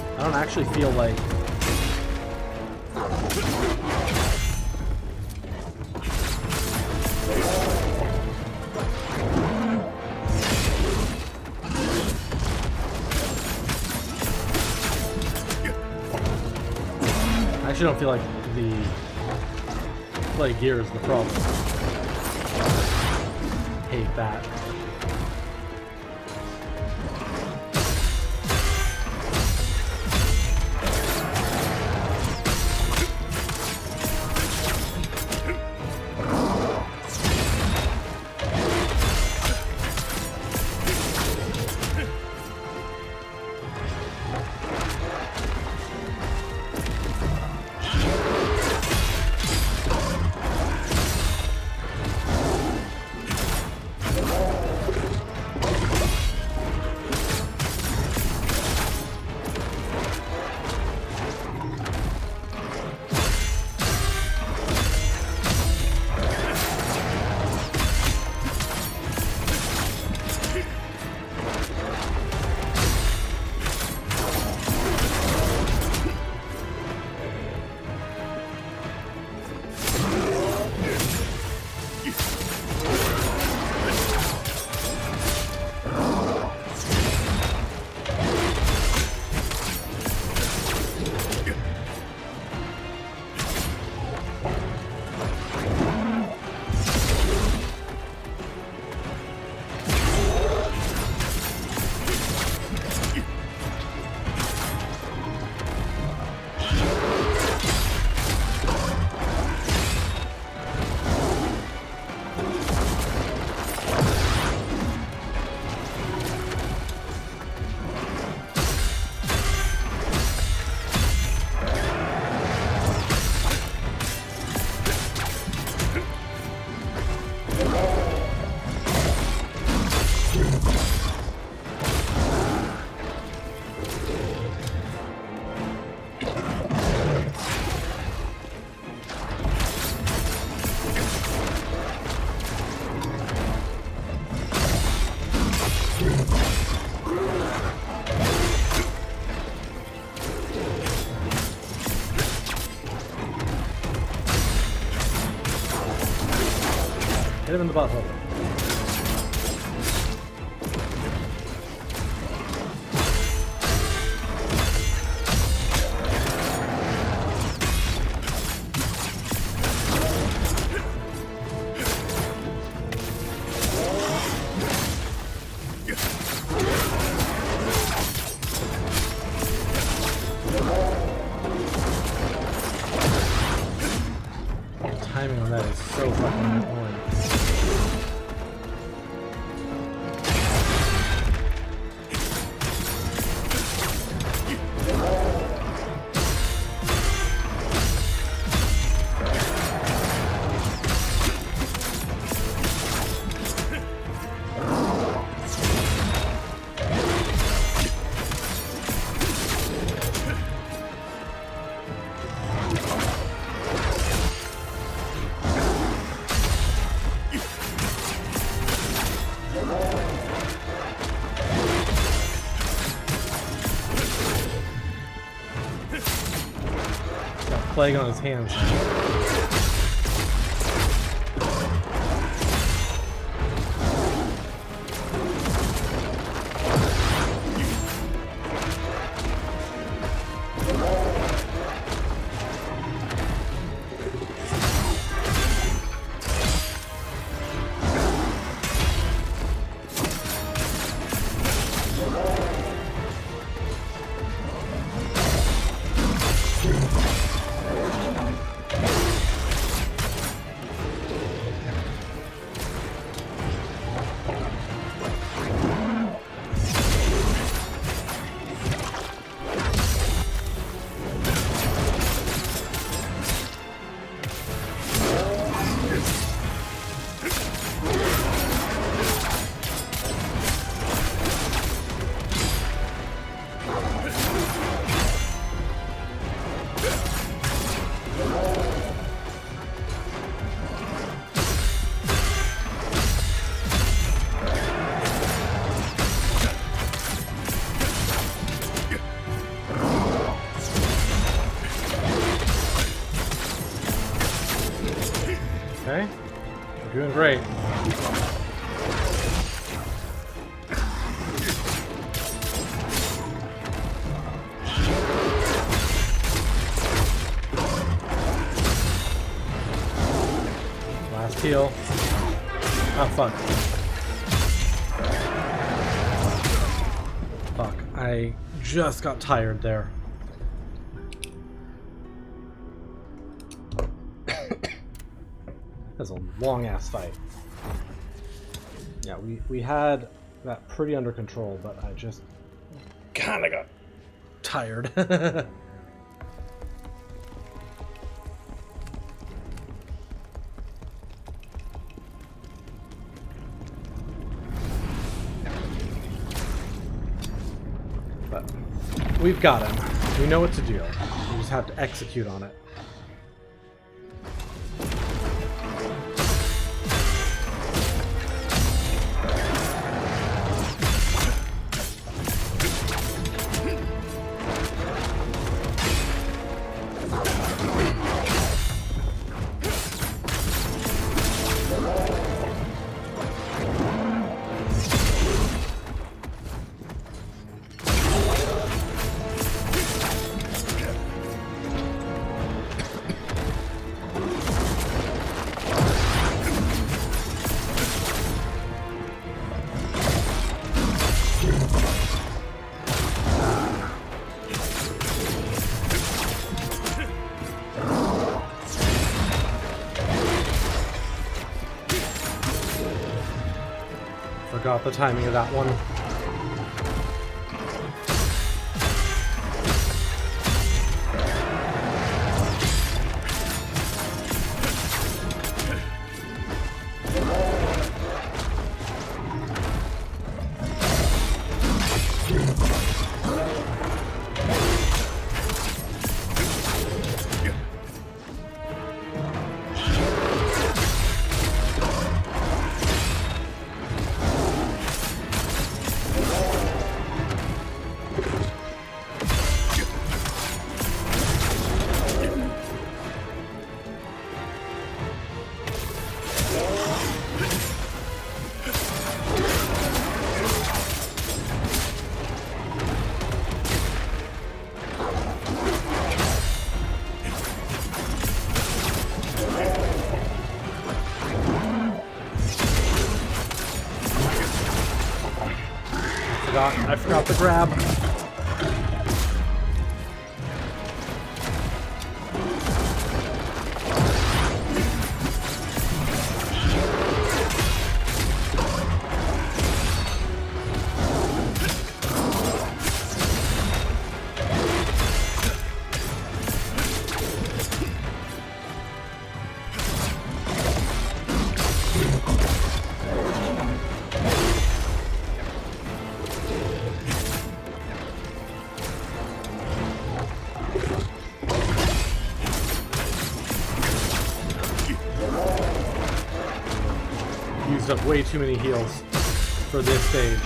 I don't actually feel like I actually don't feel like the plague gear is the problem. Hate that. Hit him in the butthole. Timing on that is so fucking annoying. Plague on his hands. doing great. Last heal. Oh, fuck. Fuck. I just got tired there. That's a long-ass fight. Yeah, we had that pretty under control, but I just kind of got tired. But we've got him. We know what to do. We just have to execute on it. Forgot the timing of that one. I forgot the grab. Used up way too many heals for this stage.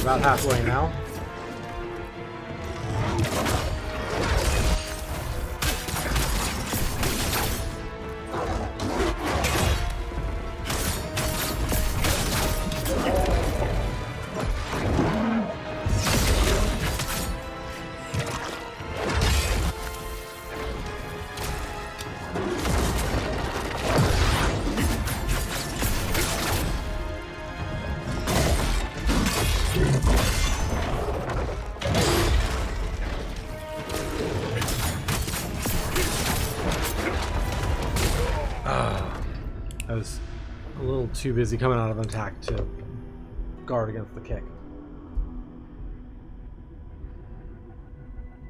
About halfway now. too busy coming out of an attack to guard against the kick.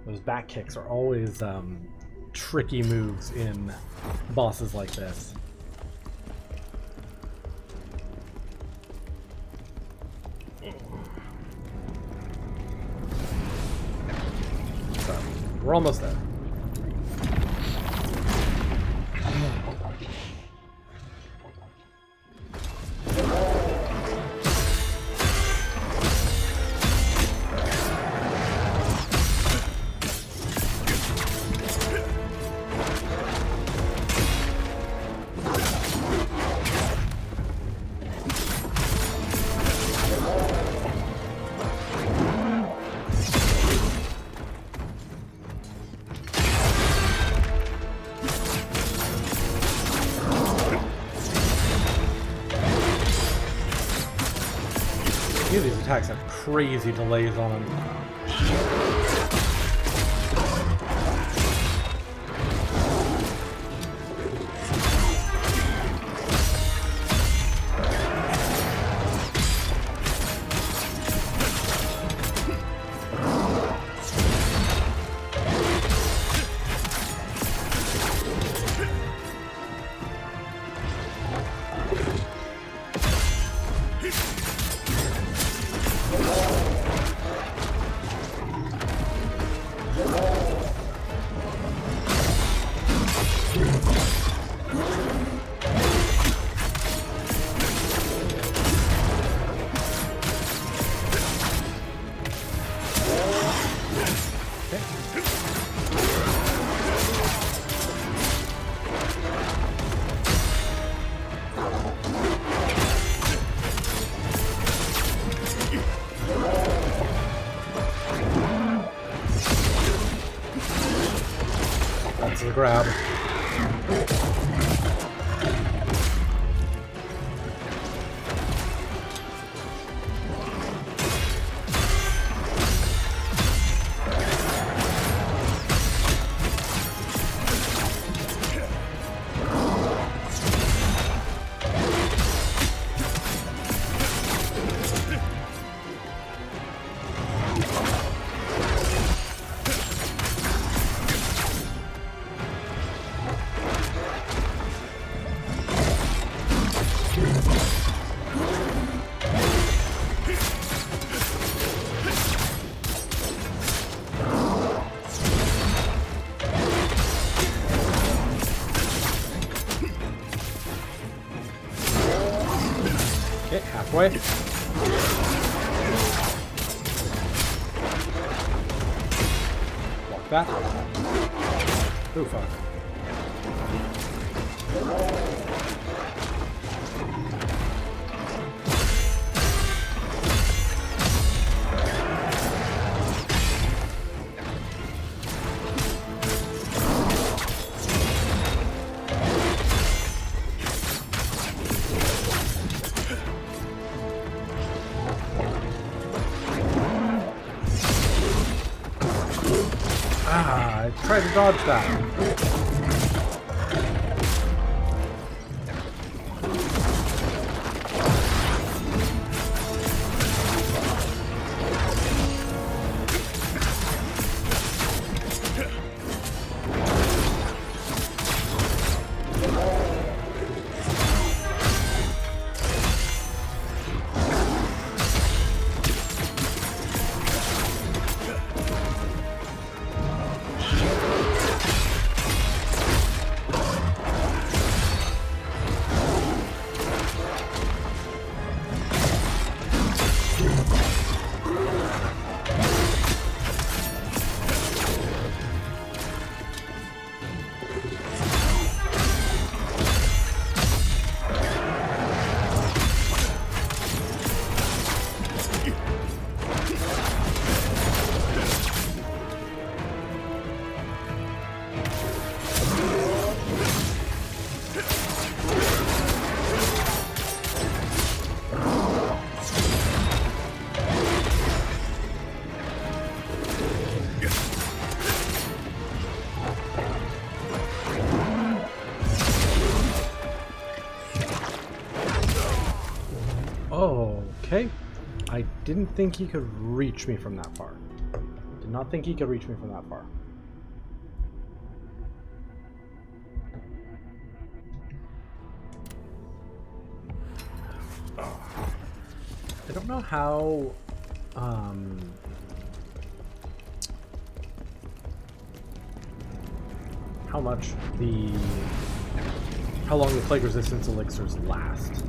Those back kicks are always tricky moves in bosses like this. So, we're almost there. These attacks have crazy delays on them. That's the grab. Okay, halfway. Block that. Oh, fuck. Ah, I tried to dodge that. Okay. I didn't think he could reach me from that far. Did not think he could reach me from that far. I don't know how how long the plague resistance elixirs last.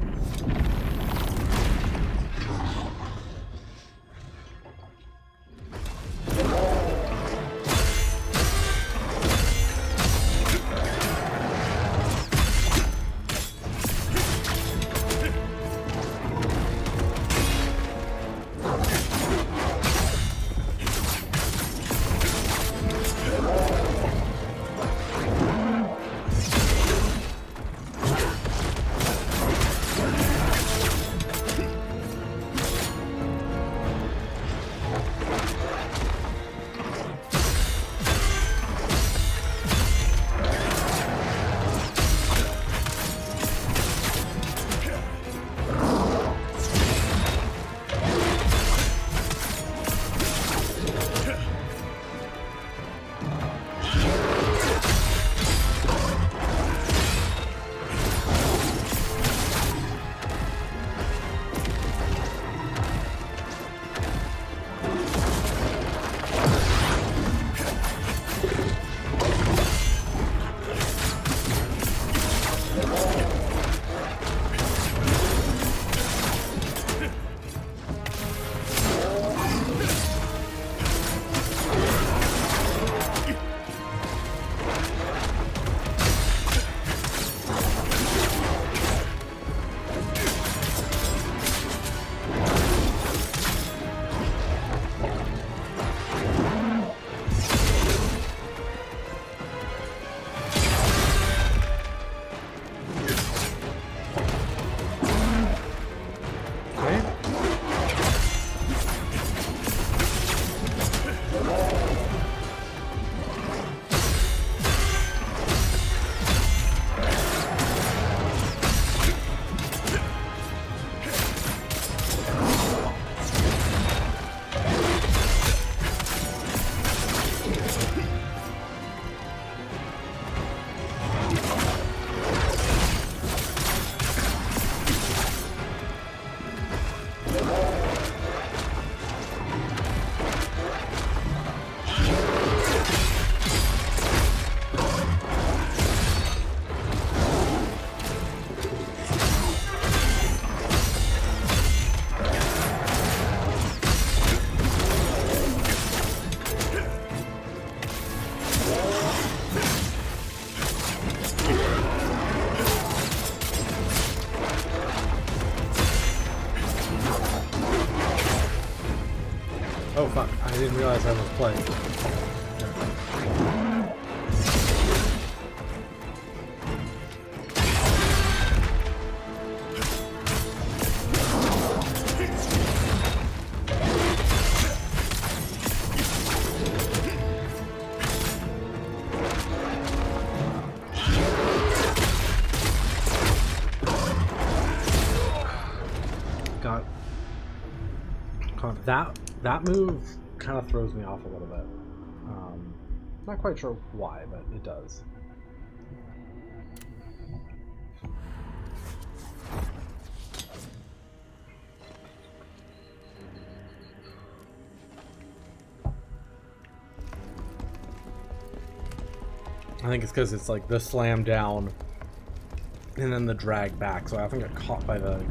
Oh fuck, I didn't realize I was playing. God. That move kind of throws me off a little bit. Not quite sure why, but it does. I think it's because it's like the slam down and then the drag back, so I often get caught by the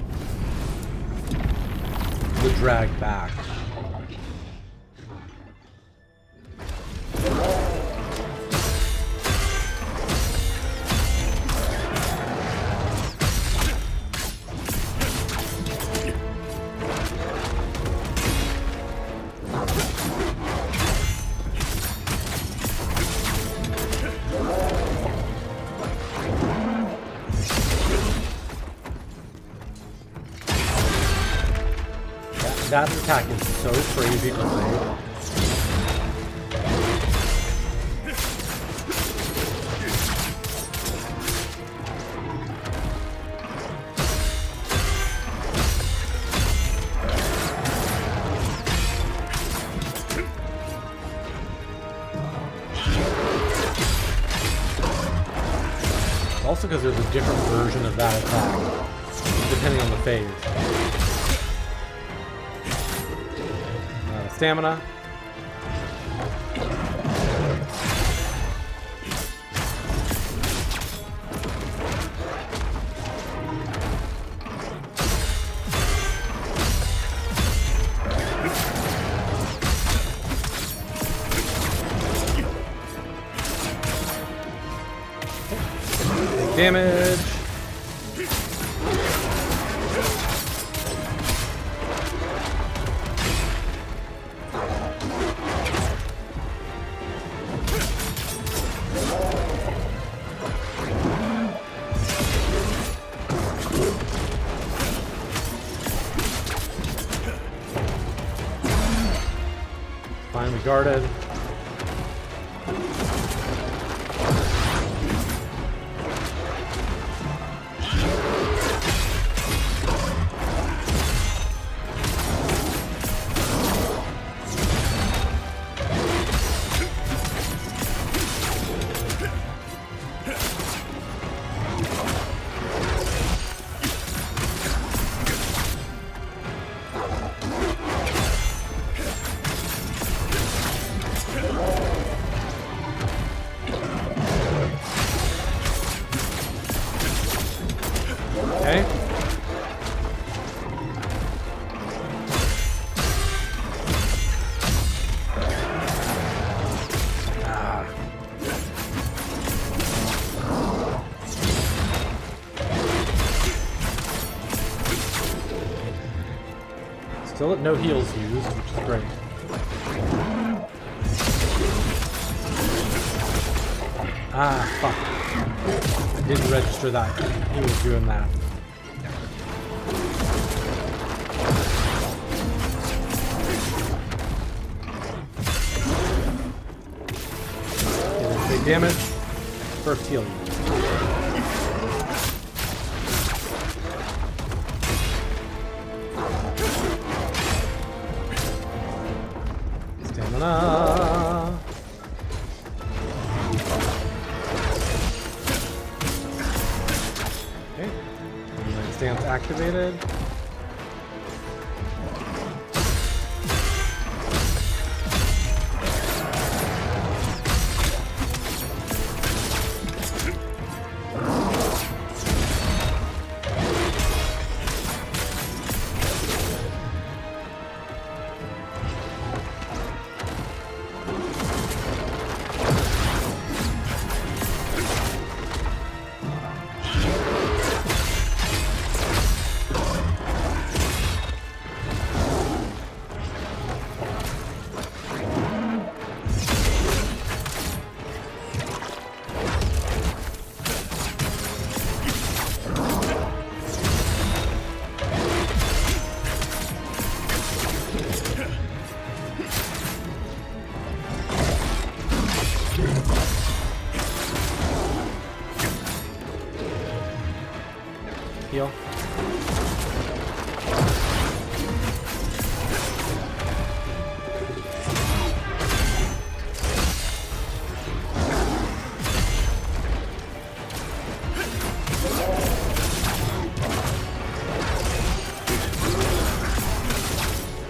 drag back. That attack is so crazy to play. also because there's a different version of that attack, depending on the phase. Stamina. Damage. Finally guarded. Okay. Still no heals used, which is great. Ah, fuck. I didn't register that he was doing that. Okay, there's big damage. First heal. Stamina. Okay. Midnight Stance activated. Heal.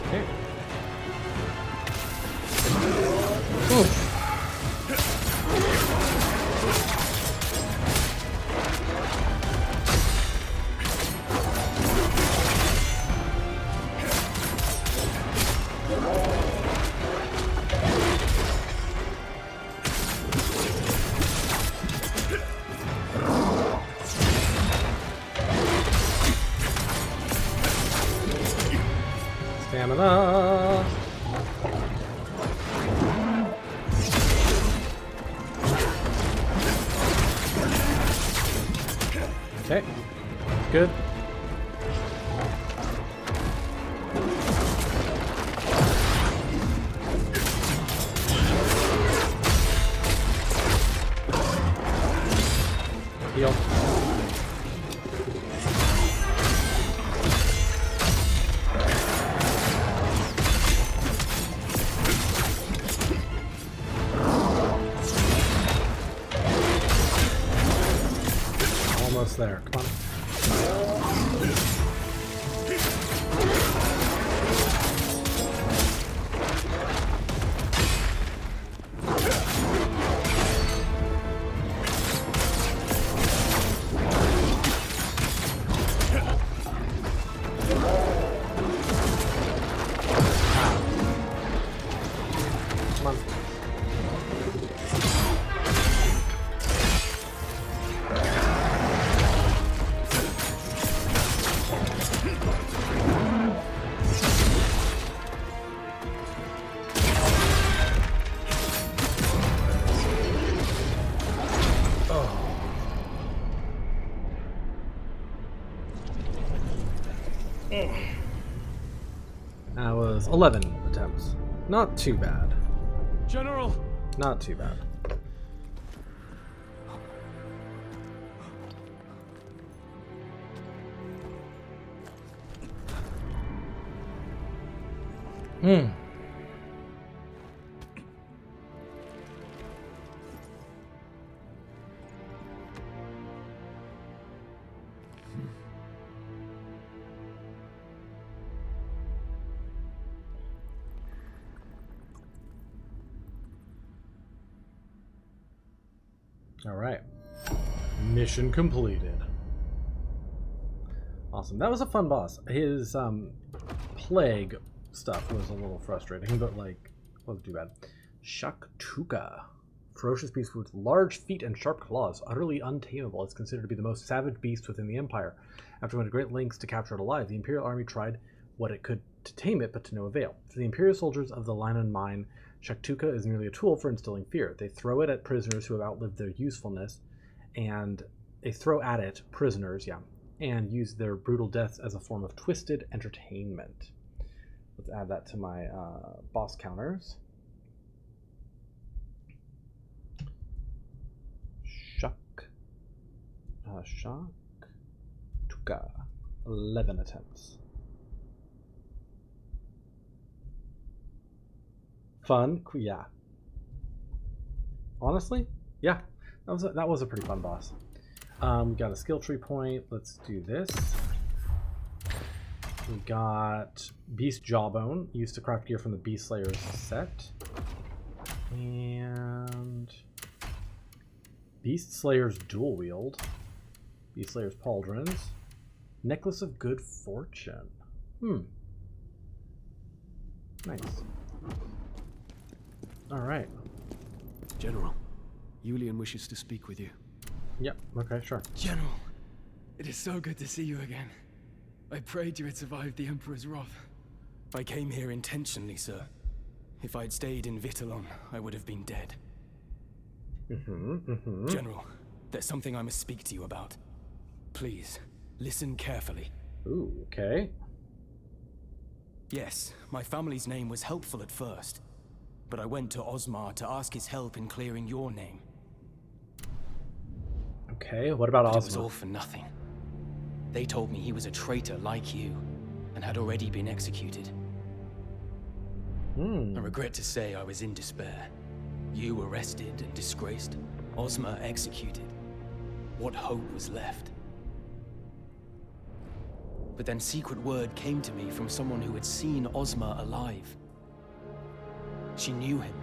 Okay. Oof. Stamina. Okay, good. Heal. That was 11 attempts. Not too bad. General! Not too bad. All right. Mission completed. Awesome. That was a fun boss. His plague stuff was a little frustrating, but like wasn't too bad. Shactuka. Ferocious beast with large feet and sharp claws, utterly untamable. It's considered to be the most savage beast within the Empire. After going to great lengths to capture it alive, the Imperial army tried what it could to tame it, but to no avail. For the Imperial soldiers of the Linon Mine, Shactuka is merely a tool for instilling fear. They throw it at prisoners who have outlived their usefulness, and they throw at it prisoners, and use their brutal deaths as a form of twisted entertainment. Let's add that to my boss counters. Shactuka. 11 attempts. Fun, yeah. Honestly, yeah, that was a pretty fun boss. We got a skill tree point. Let's do this. We got Beast Jawbone, used to craft gear from the Beast Slayer's set, and Beast Slayer's Dual Wield, Beast Slayer's Pauldrons, Necklace of Good Fortune. Nice. All right. General, Julian wishes to speak with you. Yep, okay, sure. General, it is so good to see you again. I prayed you had survived the Emperor's wrath. I came here intentionally, sir. If I'd stayed in Vitellon, I would have been dead. General, there's something I must speak to you about. Please, listen carefully. Ooh, okay. Yes, my family's name was helpful at first, but I went to Osmar to ask his help in clearing your name. Okay, what about Osmar? It was all for nothing. They told me he was a traitor like you, and had already been executed. I regret to say I was in despair. You arrested and disgraced, Osmar executed. What hope was left? But then secret word came to me from someone who had seen Osmar alive. She knew him,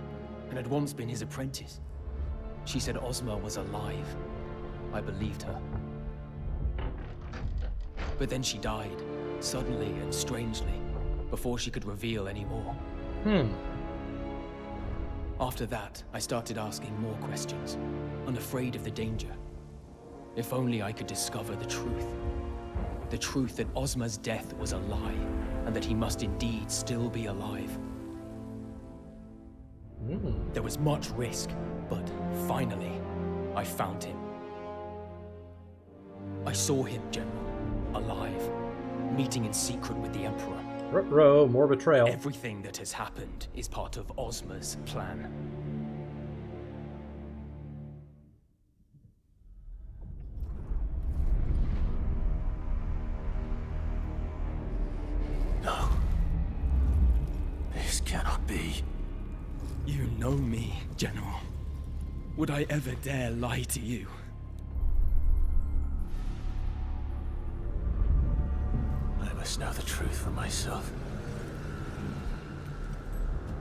and had once been his apprentice. She said Osmar was alive. I believed her. But then she died, suddenly and strangely, before she could reveal any more. After that, I started asking more questions, unafraid of the danger. If only I could discover the truth. The truth that Osmar's death was a lie, and that he must indeed still be alive. There was much risk, but finally, I found him. I saw him, General, alive, meeting in secret with the Emperor. Ruh-roh, more betrayal. Everything that has happened is part of Osmar's plan. No. This cannot be. You know me, General. Would I ever dare lie to you? I must know the truth for myself.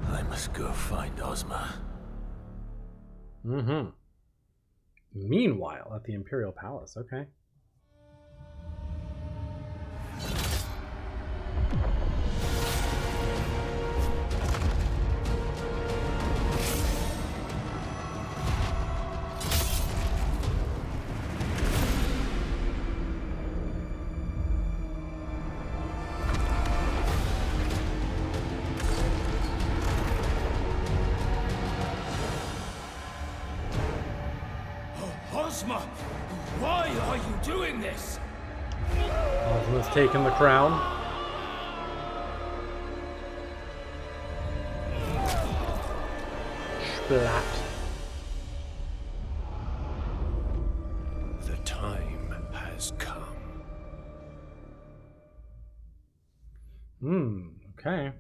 I must go find Osmar. Meanwhile, at the Imperial Palace, okay. Osmar, why are you doing this? Osmar's taken the crown. Splat. The time has come. Okay.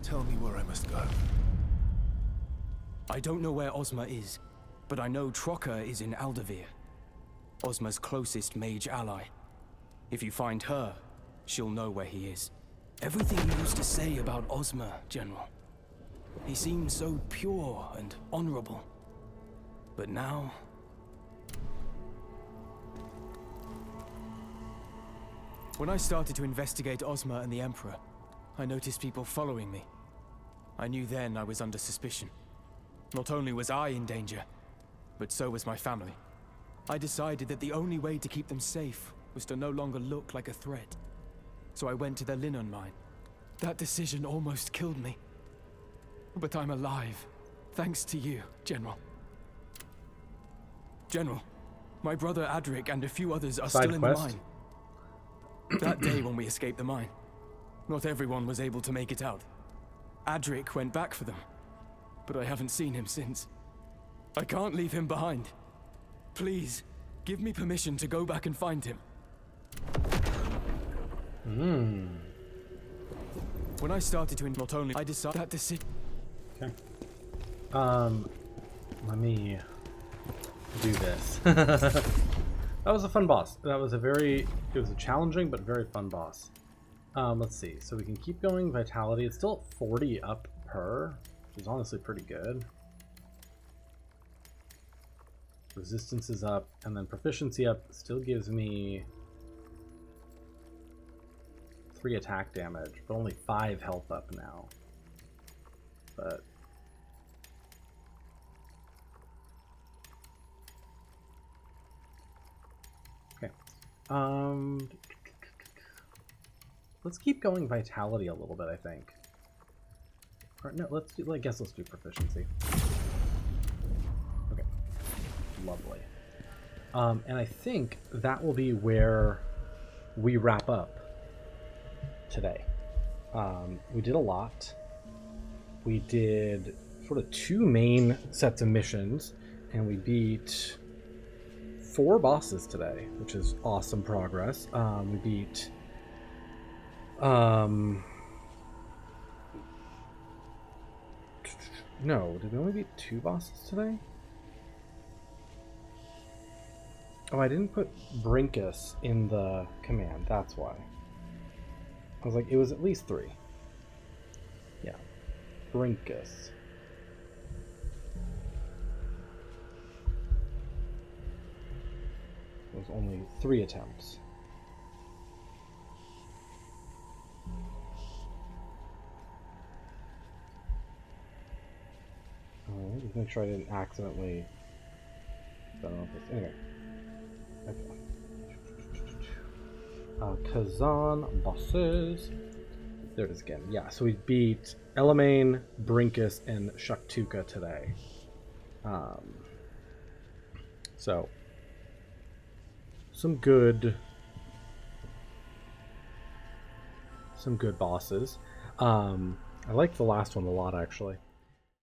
Tell me where I must go. I don't know where Ozma is, but I know Trocker is in Aldavir, Ozma's closest mage ally. If you find her, she'll know where he is. Everything you used to say about Ozma, General. He seemed so pure and honorable. But now... When I started to investigate Ozma and the Emperor, I noticed people following me. I knew then I was under suspicion. Not only was I in danger, but so was my family. I decided that the only way to keep them safe was to no longer look like a threat. So I went to the Linon Mine. That decision almost killed me. But I'm alive, thanks to you, General. General, my brother Adric and a few others are Side still in quest? the mine. That day when we escaped the mine, not everyone was able to make it out. Adric went back for them, but I haven't seen him since. I can't leave him behind. Please, give me permission to go back and find him. When I started to not only I decided that decision. Okay. Let me do this. That was a fun boss. It was a challenging but very fun boss. Let's see. So we can keep going. Vitality. It's still at 40 up per, which is honestly pretty good. Resistance is up, and then proficiency up still gives me 3 attack damage, but only 5 health up now. But okay. Let's keep going vitality a little bit, I think. Or no, I guess let's do proficiency. Okay. Lovely. And I think that will be where we wrap up today. We did a lot. We did sort of 2 main sets of missions, and we beat 4 bosses today, which is awesome progress. We beat no, did we only beat 2 bosses today? Oh, I didn't put Brinkus in the command, that's why. I was like, it was at least 3. Yeah. Brinkus. It was only 3 attempts. Alright, just make sure I didn't accidentally... Anyway. Okay. Khazan bosses. There it is again. Yeah, so we beat Elamane, Brinkus, and Shactuka today. So some good bosses. I like the last one a lot, actually.